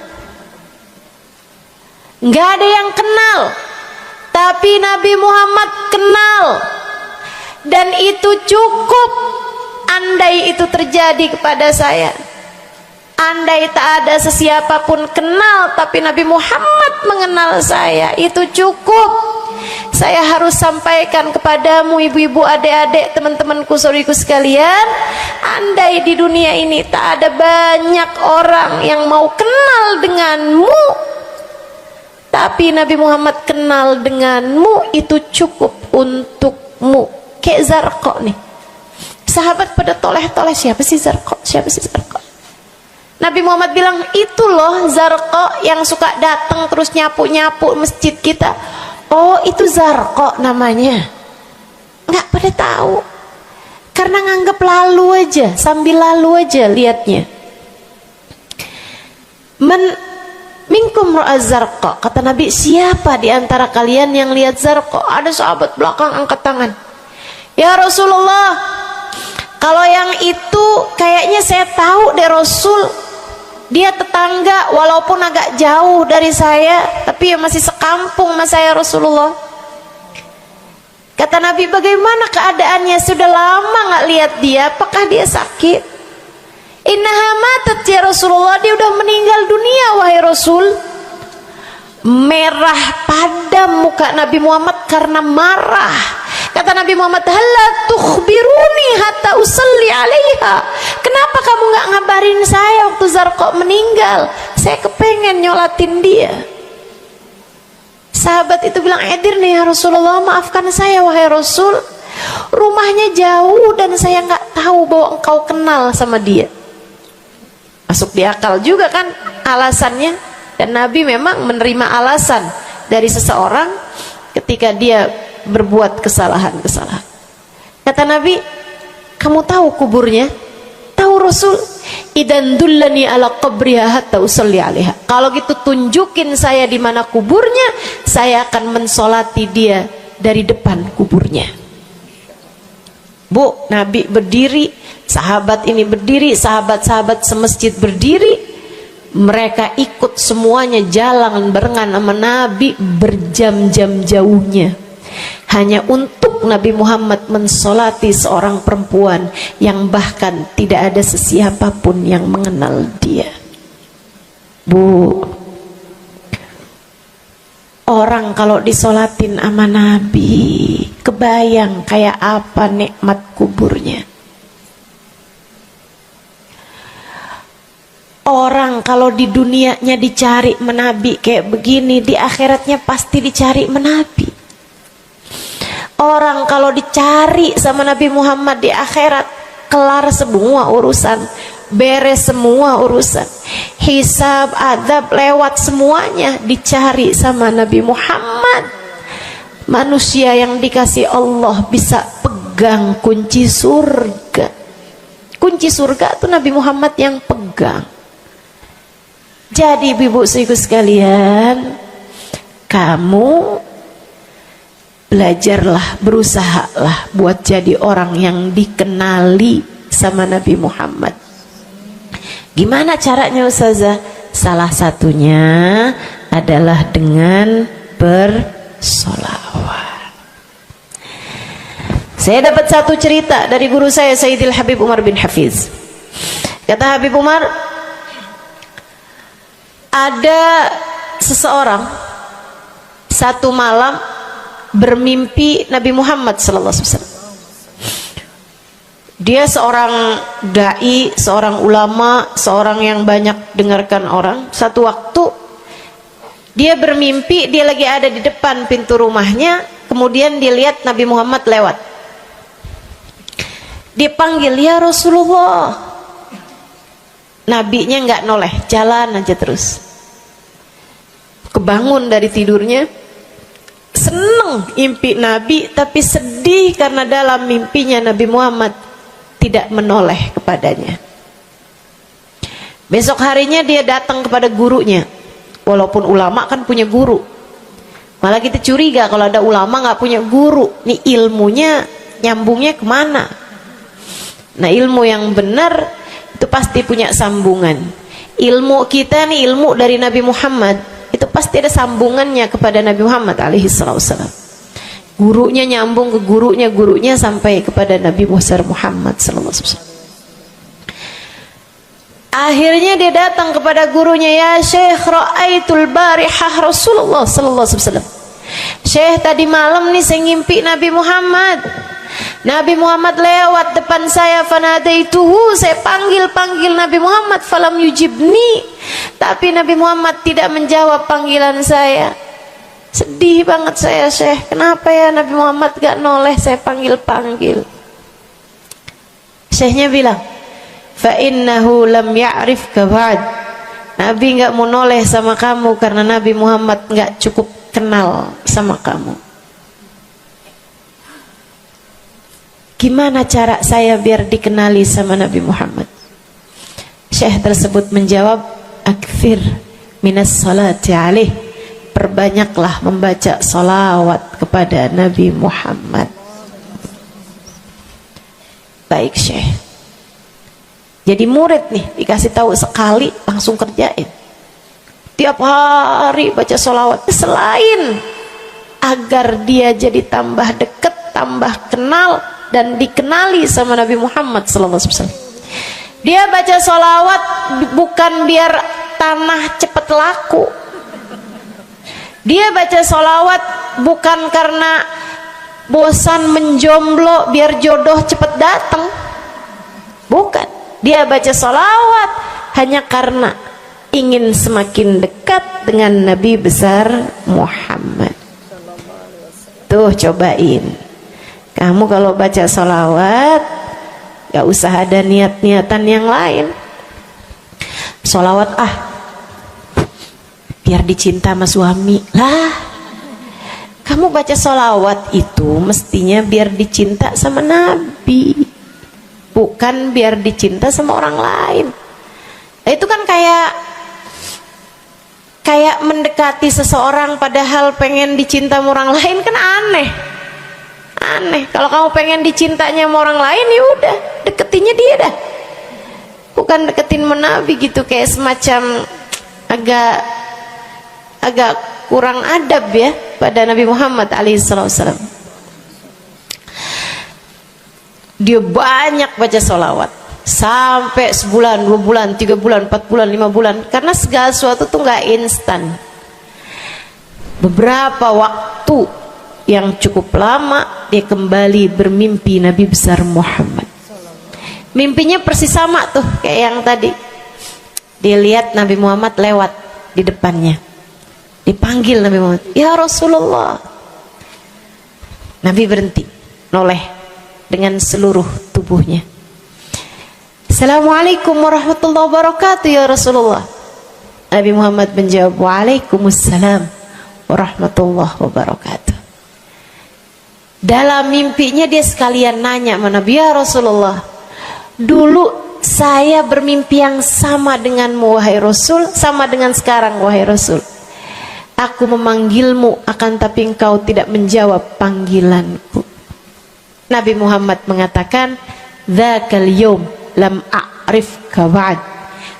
nggak ada yang kenal. Tapi Nabi Muhammad kenal, dan itu cukup. Andai itu terjadi kepada saya, andai tak ada sesiapa pun kenal, tapi Nabi Muhammad mengenal saya, itu cukup. Saya harus sampaikan kepadamu ibu-ibu, adik-adik, teman-temanku, saudariku sekalian, andai di dunia ini tak ada banyak orang yang mau kenal denganmu, tapi Nabi Muhammad kenal denganmu, itu cukup untukmu. Kayak Zarqa nih, sahabat pada toleh-toleh, siapa sih Zarqa? Siapa sih Zarqa? Nabi Muhammad bilang, itu loh Zarqa yang suka datang terus nyapu-nyapu masjid kita. Oh, itu Zarqa namanya. Nggak pada tahu, karena nganggap lalu aja, sambil lalu aja liatnya. Minkum ra'a Zarqa, kata Nabi, siapa di antara kalian yang lihat Zarqa? Ada sahabat belakang angkat tangan. Ya Rasulullah, kalau yang itu kayaknya saya tahu deh Rasul, dia tetangga walaupun agak jauh dari saya, tapi ya masih sekampung sama saya Rasulullah. Kata Nabi, bagaimana keadaannya? Sudah lama nggak lihat dia, apakah dia sakit? Innaha matat ya Rasulullah, dia udah meninggal dunia wahai Rasul. Merah padam muka Nabi Muhammad karena marah. Kata Nabi Muhammad, halla tukhbiruni hatta usalli alaiha. Kenapa kamu nggak ngabarin saya waktu Zarqa meninggal? Saya kepengen nyolatin dia. Sahabat itu bilang, edir nih ya Rasulullah, maafkan saya wahai Rasul, rumahnya jauh dan saya nggak tahu bahwa engkau kenal sama dia. Masuk di akal juga kan alasannya, dan Nabi memang menerima alasan dari seseorang ketika dia berbuat kesalahan-kesalahan. Kata Nabi, kamu tahu kuburnya? Tahu Rasul? Idan dullani ala qabriha hatta usalli alaiha. Kalau gitu tunjukin saya di mana kuburnya, saya akan mensolati dia dari depan kuburnya. Bu, Nabi berdiri, sahabat ini berdiri, sahabat-sahabat semasjid berdiri. Mereka ikut semuanya jalan barengan sama Nabi berjam-jam jauhnya, hanya untuk Nabi Muhammad mensolati seorang perempuan yang bahkan tidak ada sesiapa pun yang mengenal dia. Bu, orang kalau disolatin sama Nabi, kebayang kayak apa nikmat kuburnya. Orang kalau di dunianya dicari menabi kayak begini, di akhiratnya pasti dicari menabi. Orang kalau dicari sama Nabi Muhammad di akhirat, kelar semua urusan, beres semua urusan, hisab, adab lewat semuanya, dicari sama Nabi Muhammad. Manusia yang dikasih Allah bisa pegang kunci surga. Kunci surga itu Nabi Muhammad yang pegang. Jadi ibu ibu sekalian, kamu belajarlah, berusahalah buat jadi orang yang dikenali sama Nabi Muhammad. Gimana caranya Ustazah? Salah satunya adalah dengan bersolawat. Saya dapat satu cerita dari guru saya, Sayyidil Habib Umar bin Hafiz. Kata Habib Umar, ada seseorang satu malam bermimpi Nabi Muhammad sallallahu alaihi wasallam. Dia seorang dai, seorang ulama, seorang yang banyak dengarkan orang. Satu waktu dia bermimpi, dia lagi ada di depan pintu rumahnya, kemudian dia lihat Nabi Muhammad lewat. Dia panggil, "Ya Rasulullah." Nabinya nggak noleh, jalan aja terus. Kebangun dari tidurnya, seneng impi Nabi, tapi sedih karena dalam mimpinya Nabi Muhammad tidak menoleh kepadanya. Besok harinya dia datang kepada gurunya. Walaupun ulama kan punya guru, malah kita curiga kalau ada ulama nggak punya guru. Nih ilmunya nyambungnya kemana? Nah, ilmu yang benar itu pasti punya sambungan. Ilmu kita nih, ilmu dari Nabi Muhammad, itu pasti ada sambungannya kepada Nabi Muhammad alaihi wasallam. Gurunya nyambung ke gurunya, gurunya sampai kepada Nabi Muhammad sallallahu alaihi wasallam. Akhirnya dia datang kepada gurunya, "Ya Syekh, ra'aitul barihah Rasulullah sallallahu alaihi wasallam." Syekh, tadi malam nih saya ngimpi Nabi Muhammad. Nabi Muhammad lewat depan saya, fanadaituhu, saya panggil Nabi Muhammad, falam yujibni, tapi Nabi Muhammad tidak menjawab panggilan saya. Sedih banget saya, Syekh. Kenapa ya Nabi Muhammad gak noleh saya panggil-panggil? Syekhnya bilang, fa innahu lam ya'rifka ba'd. Nabi gak mau noleh sama kamu karena Nabi Muhammad gak cukup kenal sama kamu. Gimana cara saya biar dikenali sama Nabi Muhammad? Syekh tersebut menjawab, akfir minas salati alaih, perbanyaklah membaca salawat kepada Nabi Muhammad. Baik Syekh. Jadi murid nih, dikasih tahu sekali langsung kerjain. Tiap hari baca salawat. Selain agar dia jadi tambah dekat, tambah kenal dan dikenali sama Nabi Muhammad sallallahu alaihi wasallam. Dia baca sholawat bukan biar tanah cepat laku. Dia baca sholawat bukan karena bosan menjomblo biar jodoh cepat datang. Bukan. Dia baca sholawat hanya karena ingin semakin dekat dengan Nabi besar Muhammad. Tuh cobain. Kamu kalau baca sholawat gak usah ada niat-niatan yang lain. Sholawat biar dicinta sama suami lah. Kamu baca sholawat itu mestinya biar dicinta sama Nabi, bukan biar dicinta sama orang lain. Nah, itu kan kayak mendekati seseorang padahal pengen dicinta sama orang lain, kan aneh. Kalau kamu pengen dicintanya sama orang lain, ya udah deketinnya dia dah, bukan deketin Nabi gitu, kayak semacam agak kurang adab ya pada Nabi Muhammad alaihissalam. Dia banyak baca sholawat sampai sebulan, 2 bulan, 3 bulan, 4 bulan, 5 bulan, karena segala sesuatu tuh nggak instan. Beberapa waktu yang cukup lama dia kembali bermimpi Nabi besar Muhammad. Mimpinya persis sama tuh kayak yang tadi. Dilihat Nabi Muhammad lewat di depannya. Dipanggil Nabi Muhammad, "Ya Rasulullah." Nabi berhenti, noleh dengan seluruh tubuhnya. "Assalamualaikum warahmatullahi wabarakatuh ya Rasulullah." Nabi Muhammad menjawab, "Waalaikumsalam warahmatullahi wabarakatuh." Dalam mimpinya dia sekalian nanya sama Nabi, "Ya Rasulullah, dulu saya bermimpi yang sama denganmu wahai Rasul, sama dengan sekarang wahai Rasul. Aku memanggilmu akan tapi engkau tidak menjawab panggilanku." Nabi Muhammad mengatakan, "Dzakal yaum lam a'rifka ba'd."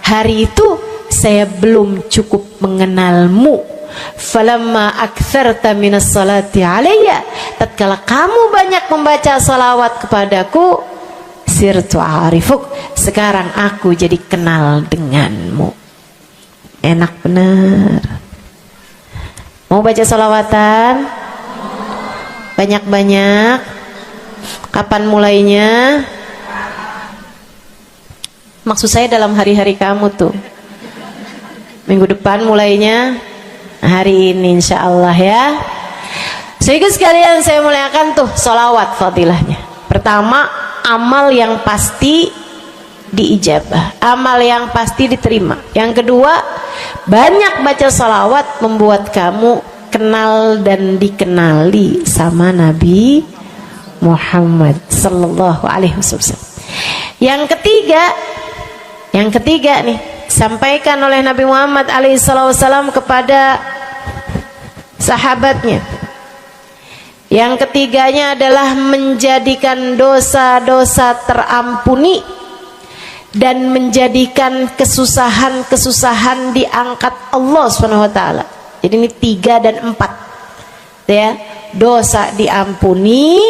Hari itu saya belum cukup mengenalmu. Falamma aktsarta minas salati alayya, tatkala kamu banyak membaca salawat kepadaku, sirtu arifuk, sekarang aku jadi kenal denganmu. Enak bener. Mau baca salawatan? Banyak-banyak. Kapan mulainya? Maksud saya dalam hari-hari kamu tuh. Minggu depan mulainya, hari ini insya Allah ya. Sehingga sekalian saya muliakan tuh salawat fadilahnya. Pertama, amal yang pasti diijabah, amal yang pasti diterima. Yang kedua, banyak baca salawat membuat kamu kenal dan dikenali sama Nabi Muhammad sallallahu alaihi wasallam. Yang ketiga nih, sampaikan oleh Nabi Muhammad alaihi wasallam kepada sahabatnya. Yang ketiganya adalah menjadikan dosa-dosa terampuni dan menjadikan kesusahan-kesusahan diangkat Allah SWT. Jadi ini 3 dan 4 ya. Dosa diampuni,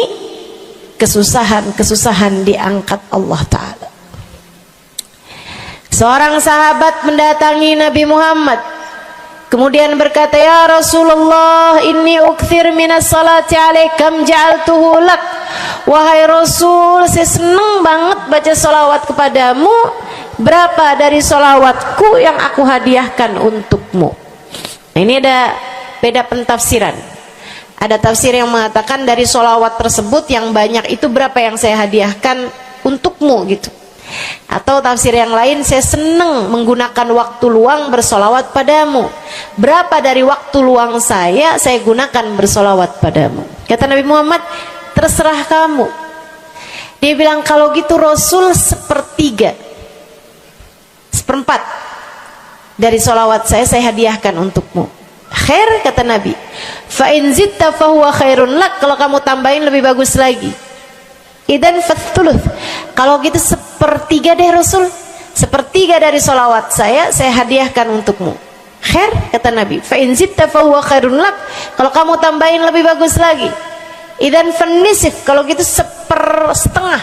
kesusahan-kesusahan diangkat Allah Ta'ala. Seorang sahabat mendatangi Nabi Muhammad, kemudian berkata, "Ya Rasulullah, inni ukthir minas salati alaikam ja'altuhu lak." Wahai Rasul, saya senang banget baca salawat kepadamu. Berapa dari salawatku yang aku hadiahkan untukmu? Nah, ini ada beda pentafsiran. Ada tafsir yang mengatakan dari salawat tersebut yang banyak itu berapa yang saya hadiahkan untukmu gitu. Atau tafsir yang lain, saya senang menggunakan waktu luang bersolawat padamu. Berapa dari waktu luang saya gunakan bersolawat padamu? Kata Nabi Muhammad, terserah kamu. Dia bilang, kalau gitu Rasul 1/3, 1/4 dari solawat saya hadiahkan untukmu. Khair, kata Nabi. Fa in zitta fahuwa khairun lak, kalau kamu tambahin lebih bagus lagi. Idan fathuluth, kalau gitu 1/3 deh Rasul, 1/3 dari solawat saya hadiahkan untukmu. Khair, kata Nabi. Fa in zitta fahuwa khairun lak, kalau kamu tambahin lebih bagus lagi. Idan fanisif, kalau gitu 1/2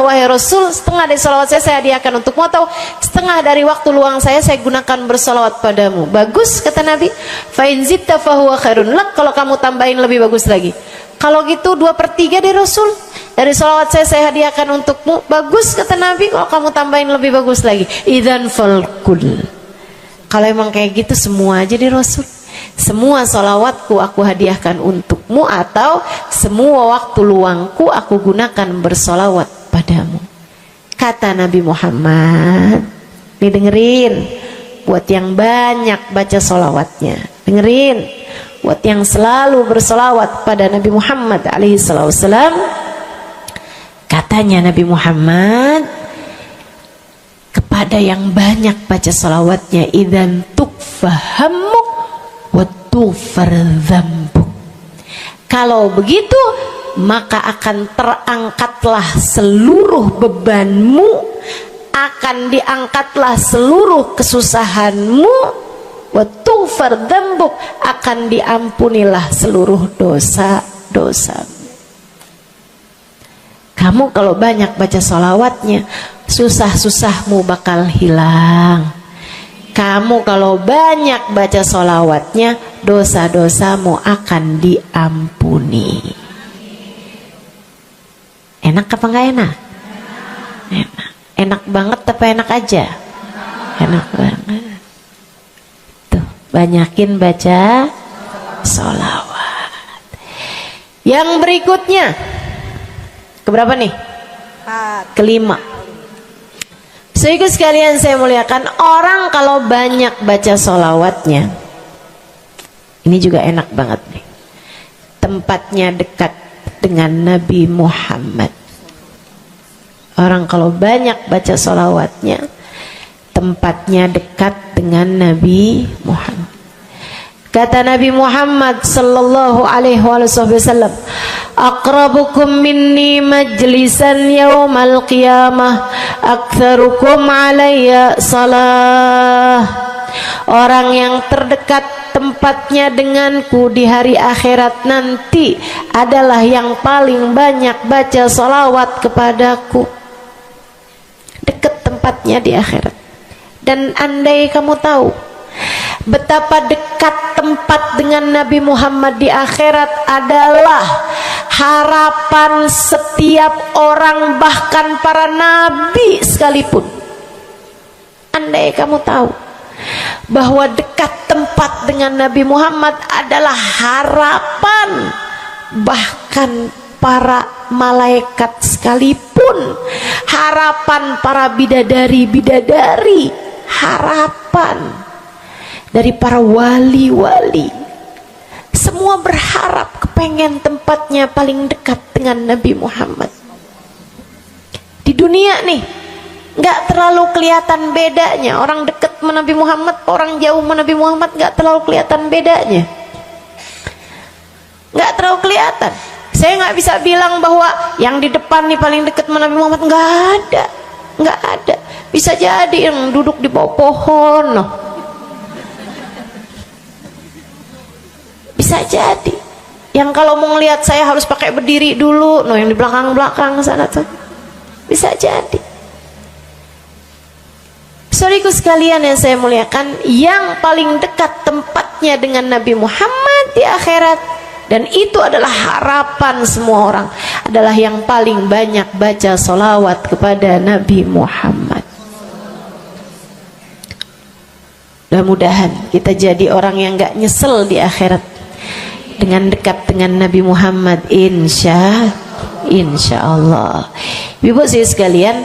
wahai Rasul, 1/2 dari solawat saya hadiahkan untukmu, atau 1/2 dari waktu luang saya gunakan bersolawat padamu. Bagus, kata Nabi. Fa in zitta fahuwa khairun lak, kalau kamu tambahin lebih bagus lagi. Kalau gitu 2/3 deh Rasul, dari salawat saya hadiahkan untukmu. Bagus, kata Nabi, kalau kamu tambahin lebih bagus lagi. Idzan falkul, kalau emang kayak gitu semua aja deh Rasul, semua salawatku aku hadiahkan untukmu, atau semua waktu luangku aku gunakan bersolawat padamu. Kata Nabi Muhammad, nih dengerin, buat yang banyak baca solawatnya, dengerin, buat yang selalu bersolawat pada Nabi Muhammad alaihi wasallam. Katanya Nabi Muhammad kepada yang banyak baca salawatnya, idzan tukfahammuk wa tughfar dzambuk. Kalau begitu, maka akan terangkatlah seluruh bebanmu, akan diangkatlah seluruh kesusahanmu, wa tughfar dzambuk, akan diampunilah seluruh dosa-dosamu. Kamu kalau banyak baca salawatnya, susah-susahmu bakal hilang. Kamu kalau banyak baca salawatnya, dosa-dosamu akan diampuni. Enak apa enggak enak? Enak. Enak banget apa enak aja? Enak banget. Tuh, banyakin baca sholawat. Yang berikutnya, keberapa nih? Kelima. Sehingga sekalian saya muliakan, orang kalau banyak baca sholawatnya, ini juga enak banget nih. Tempatnya dekat dengan Nabi Muhammad. Orang kalau banyak baca sholawatnya, tempatnya dekat dengan Nabi Muhammad. Kata Nabi Muhammad sallallahu alaihi wasallam, aqrabukum minni majlisan yaumal qiyamah aktsarukum alayya salah. Orang yang terdekat tempatnya denganku di hari akhirat nanti adalah yang paling banyak baca sholawat kepadaku. Dekat tempatnya di akhirat. Dan andai kamu tahu betapa dekat tempat dengan Nabi Muhammad di akhirat adalah harapan setiap orang, bahkan para nabi sekalipun. Andai kamu tahu bahwa dekat tempat dengan Nabi Muhammad adalah harapan bahkan para malaikat sekalipun, harapan para bidadari-bidadari, harapan dari para wali-wali, semua berharap kepengen tempatnya paling dekat dengan Nabi Muhammad. Di dunia nih nggak terlalu kelihatan bedanya, orang dekat sama Nabi Muhammad, orang jauh sama Nabi Muhammad nggak terlalu kelihatan bedanya, nggak terlalu kelihatan. Saya nggak bisa bilang bahwa yang di depan nih paling dekat sama Nabi Muhammad, nggak ada. Bisa jadi yang duduk di bawah pohon, loh. Bisa jadi yang kalau mau ngelihat saya harus pakai berdiri dulu, yang di belakang sana tuh. Bisa jadi. Saudaraku sekalian yang saya muliakan, yang paling dekat tempatnya dengan Nabi Muhammad di akhirat, dan itu adalah harapan semua orang, adalah yang paling banyak baca sholawat kepada Nabi Muhammad. Mudah-mudahan kita jadi orang yang gak nyesel di akhirat dengan dekat dengan Nabi Muhammad, insya Allah. Ibu saya sekalian,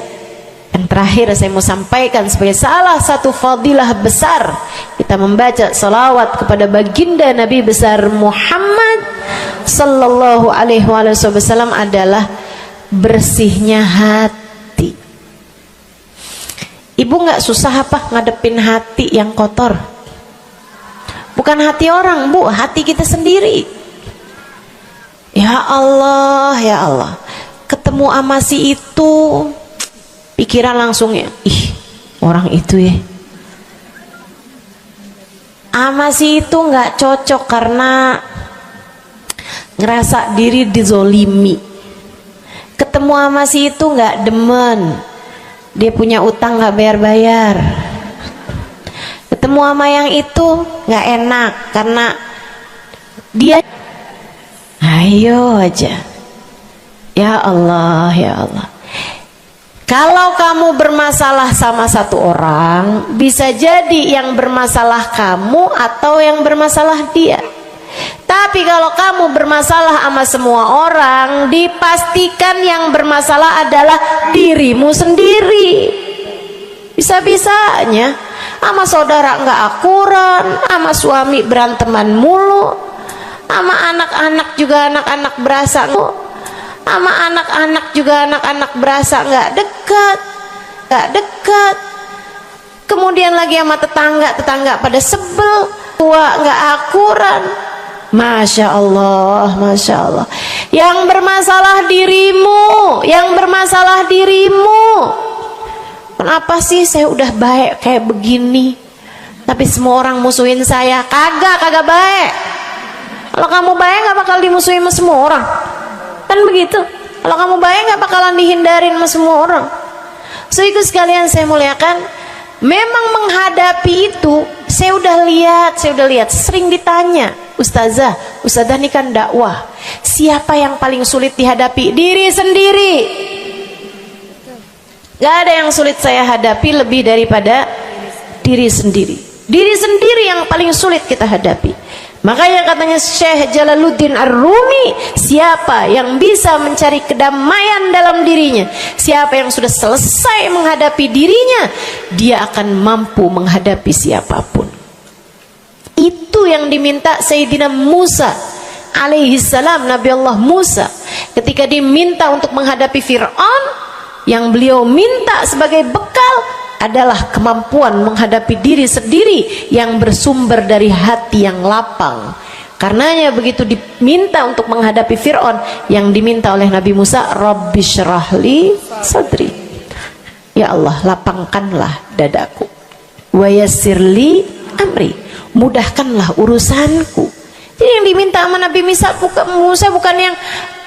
yang terakhir saya mau sampaikan sebagai salah satu fadilah besar kita membaca salawat kepada baginda Nabi besar Muhammad sallallahu alaihi wasallam adalah bersihnya hati. Ibu nggak susah apa ngadepin hati yang kotor? Bukan hati orang, Bu, hati kita sendiri. Ya Allah, ya Allah. Ketemu sama si itu, pikiran langsungnya, ih, orang itu ya. Sama si itu nggak cocok karena ngerasa diri dizolimi. Ketemu sama si itu nggak demen, dia punya utang nggak bayar-bayar. Ketemu sama yang itu nggak enak karena dia, ayo aja. Ya Allah, ya Allah. Kalau kamu bermasalah sama satu orang, bisa jadi yang bermasalah kamu atau yang bermasalah dia. Tapi kalau kamu bermasalah sama semua orang, dipastikan yang bermasalah adalah dirimu sendiri. Bisa-bisanya sama saudara nggak akuran, sama suami beranteman mulu, sama anak-anak juga anak-anak berasa, sama anak-anak juga anak-anak berasa nggak dekat. Kemudian lagi sama tetangga pada sebel, tua nggak akuran. Masya Allah, Masya Allah. Yang bermasalah dirimu. Kenapa sih saya udah baik kayak begini, tapi semua orang musuhin saya? Kagak baik. Kalau kamu baik nggak bakal dimusuhin sama semua orang, kan begitu? Kalau kamu baik nggak bakalan dihindarin sama semua orang. Sehingga sekalian saya muliakan, memang menghadapi itu saya udah lihat, sering ditanya, Ustazah ini kan dakwah, siapa yang paling sulit dihadapi? Diri sendiri. Gak ada yang sulit saya hadapi lebih daripada diri sendiri. Diri sendiri yang paling sulit kita hadapi. Makanya katanya Syekh Jalaluddin Ar-Rumi, siapa yang bisa mencari kedamaian dalam dirinya, siapa yang sudah selesai menghadapi dirinya, dia akan mampu menghadapi siapapun. Itu yang diminta Sayyidina Musa alaihi salam, Nabi Allah Musa, ketika diminta untuk menghadapi Fir'aun, yang beliau minta sebagai bekal adalah kemampuan menghadapi diri sendiri yang bersumber dari hati yang lapang. Karenanya begitu diminta untuk menghadapi Fir'aun, yang diminta oleh Nabi Musa, Rabbi syrahli sadri, ya Allah lapangkanlah dadaku, wa yassirli amri, mudahkanlah urusanku. Jadi yang diminta sama Nabi Musa bukan yang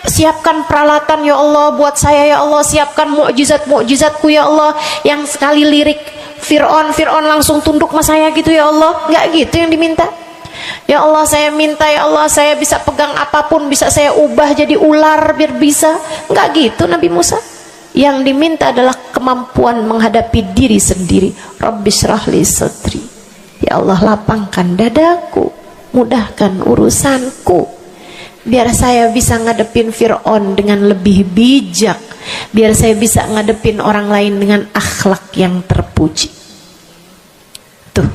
siapkan peralatan ya Allah buat saya, ya Allah siapkan mukjizat-mukjizatku ya Allah, yang sekali lirik Fir'aun langsung tunduk sama saya gitu ya Allah. Enggak gitu yang diminta. Ya Allah saya minta, ya Allah saya bisa pegang apapun, bisa saya ubah jadi ular biar bisa. Enggak gitu Nabi Musa. Yang diminta adalah kemampuan menghadapi diri sendiri. Rabbi syrahli sadri, ya Allah lapangkan dadaku, mudahkan urusanku, biar saya bisa ngadepin Fir'aun dengan lebih bijak, biar saya bisa ngadepin orang lain dengan akhlak yang terpuji. Tuh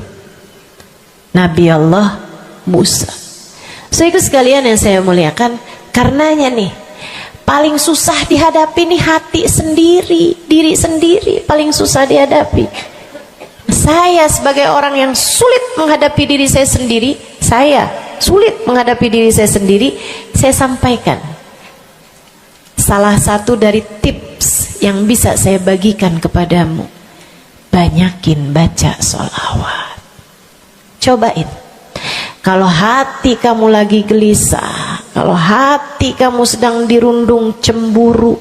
Nabi Allah Musa. Saudara sekalian yang saya muliakan, karenanya nih paling susah dihadapi nih hati sendiri, diri sendiri paling susah dihadapi. Saya sebagai orang yang sulit menghadapi diri saya sendiri, saya sampaikan salah satu dari tips yang bisa saya bagikan kepadamu: banyakin baca sholawat. Cobain. Kalau hati kamu lagi gelisah, kalau hati kamu sedang dirundung cemburu,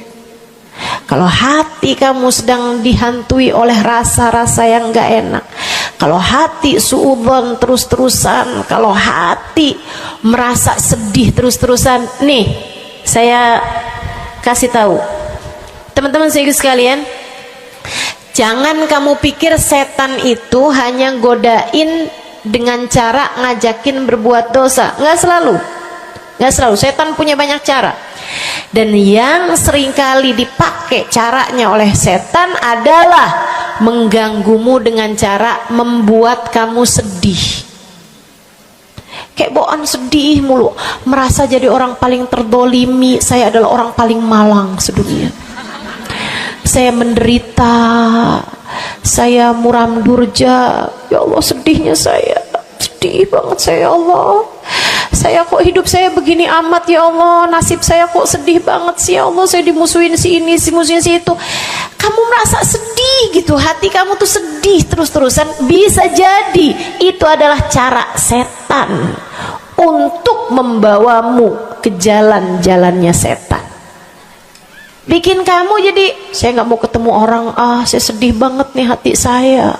kalau hati kamu sedang dihantui oleh rasa-rasa yang gak enak, kalau hati suudzon terus-terusan, kalau hati merasa sedih terus-terusan, nih saya kasih tahu teman-teman sekalian, jangan kamu pikir setan itu hanya godain dengan cara ngajakin berbuat dosa. Nggak selalu. Setan punya banyak cara. Dan yang seringkali dipakai caranya oleh setan adalah mengganggumu dengan cara membuat kamu sedih. Kayak bawaan sedih mulu, merasa jadi orang paling terdolimi. Saya adalah orang paling malang sedunia. Saya menderita, saya muram durja, ya Allah sedihnya saya, sedih banget saya, ya Allah. Saya kok hidup saya begini amat ya Allah, nasib saya kok sedih banget sih ya Allah, saya dimusuhin si ini, si musuhin si itu. Kamu merasa sedih gitu, hati kamu tuh sedih terus-terusan, bisa jadi itu adalah cara setan untuk membawamu ke jalan-jalannya setan. Bikin kamu jadi, saya nggak mau ketemu orang, saya sedih banget nih hati saya.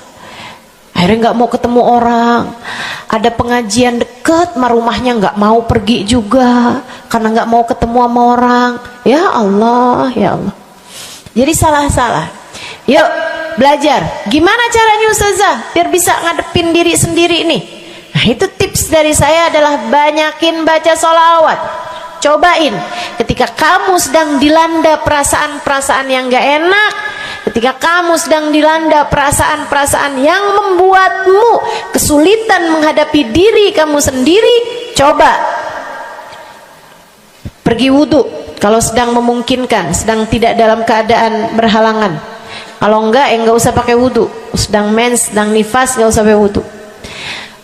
Akhirnya nggak mau ketemu orang. Ada pengajian deket, rumahnya nggak mau pergi juga karena nggak mau ketemu sama orang. Ya Allah, ya Allah. Jadi salah-salah. Yuk belajar. Gimana caranya Ustazah biar bisa ngadepin diri sendiri nih? Nah itu tips dari saya adalah banyakin baca sholawat. Cobain ketika kamu sedang dilanda perasaan-perasaan yang gak enak, ketika kamu sedang dilanda perasaan-perasaan yang membuatmu kesulitan menghadapi diri kamu sendiri, coba pergi wudhu kalau sedang memungkinkan, sedang tidak dalam keadaan berhalangan. Kalau enggak enggak usah pakai wudhu, sedang mens, sedang nifas enggak usah pakai wudhu.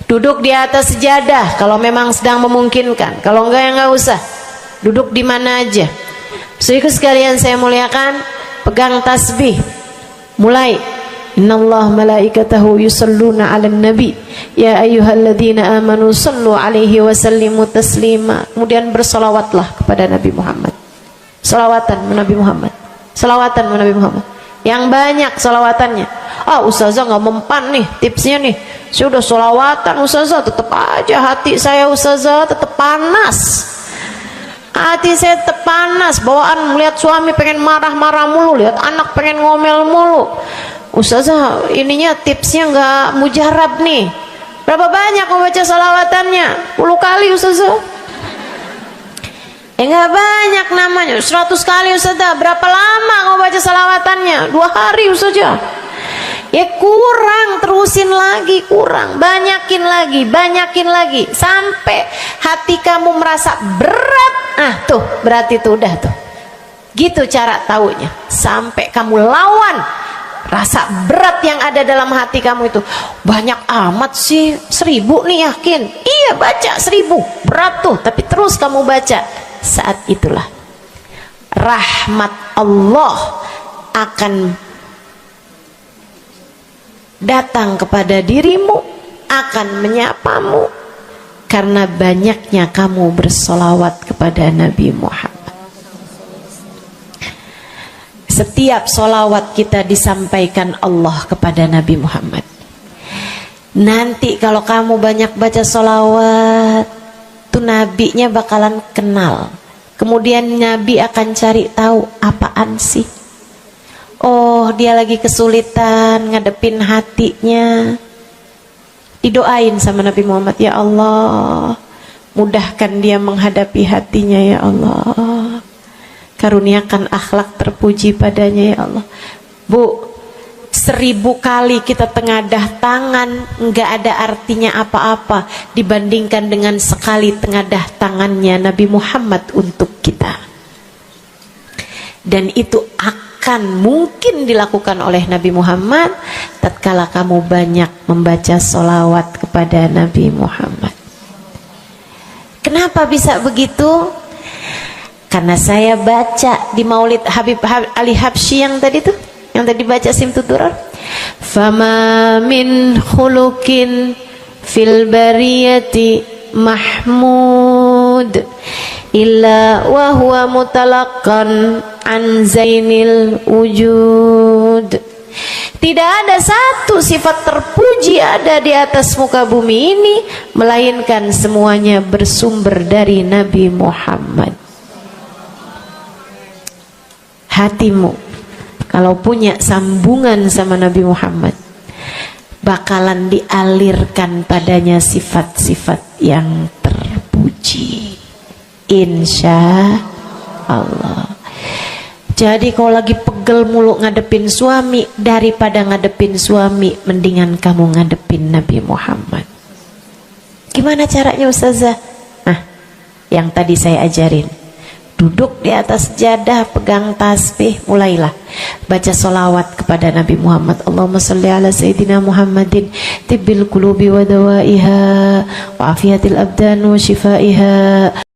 Duduk di atas sejadah kalau memang sedang memungkinkan, kalau enggak ya enggak usah. Duduk di mana aja. Saudaraku sekalian saya muliakan, pegang tasbih. Mulai. Innallaha malaikatahu yusalluna 'alan nabi ya ayyuhalladzina amanu sallu 'alaihi wa sallimu taslima. Kemudian bersolawatlah kepada Nabi Muhammad. Selawatan Nabi Muhammad. Selawatan Nabi Muhammad. Yang banyak selawatannya. Ustazah nggak mempan nih tipsnya nih. Saya udah selawatan Ustazah, tetap aja hati saya Ustazah tetap panas. Hati saya tetap panas, bawaan melihat suami pengen marah-marah mulu, lihat anak pengen ngomel mulu. Ustazah, ininya tipsnya nggak mujarab nih. Berapa banyak mau baca salawatannya? 10 kali Ustazah. Nggak banyak namanya, 100 kali Ustazah. Berapa lama mau baca salawatannya? 2 hari Ustazah. Ya kurang, terusin lagi, kurang, banyakin lagi sampai hati kamu merasa berat. Tuh berarti tuh udah tuh. Gitu cara taunya. Sampai kamu lawan rasa berat yang ada dalam hati kamu itu. Banyak amat sih, 1000 nih yakin. Iya baca 1000, berat tuh, tapi terus kamu baca. Saat itulah rahmat Allah akan datang kepada dirimu, akan menyapamu karena banyaknya kamu bersolawat kepada Nabi Muhammad. Setiap solawat kita disampaikan Allah kepada Nabi Muhammad. Nanti kalau kamu banyak baca solawat, tuh nabinya bakalan kenal. Kemudian Nabi akan cari tahu apaan sih. Oh, dia lagi kesulitan ngadepin hatinya. Didoain sama Nabi Muhammad, ya Allah, mudahkan dia menghadapi hatinya ya Allah. Karuniakan akhlak terpuji padanya ya Allah. Bu, 1000 kali kita tengadah tangan nggak ada artinya apa-apa dibandingkan dengan sekali tengadah tangannya Nabi Muhammad untuk kita. Dan itu akan mungkin dilakukan oleh Nabi Muhammad tatkala kamu banyak membaca sholawat kepada Nabi Muhammad. Kenapa bisa begitu? Karena saya baca di Maulid Habib Ali Habsyi yang tadi tuh, yang tadi baca Simtud-Durar. Fama min khuluqin fil bariyati mahmud illa wa huwa mutalaqqan an zainil wujud. Tidak ada satu sifat terpuji ada di atas muka bumi ini melainkan semuanya bersumber dari Nabi Muhammad. Hatimu kalau punya sambungan sama Nabi Muhammad bakalan dialirkan padanya sifat-sifat yang terpuji, insya Allah. Jadi kalau lagi pegel mulu ngadepin suami, daripada ngadepin suami mendingan kamu ngadepin Nabi Muhammad. Gimana caranya Ustazah? Yang tadi saya ajarin. Duduk di atas jadah, pegang tasbih, mulailah baca solawat kepada Nabi Muhammad. Allahumma salli ala Sayyidina Muhammadin tibbil qulubi wa dawaiha wa afiyatil abdan wa shifaiha.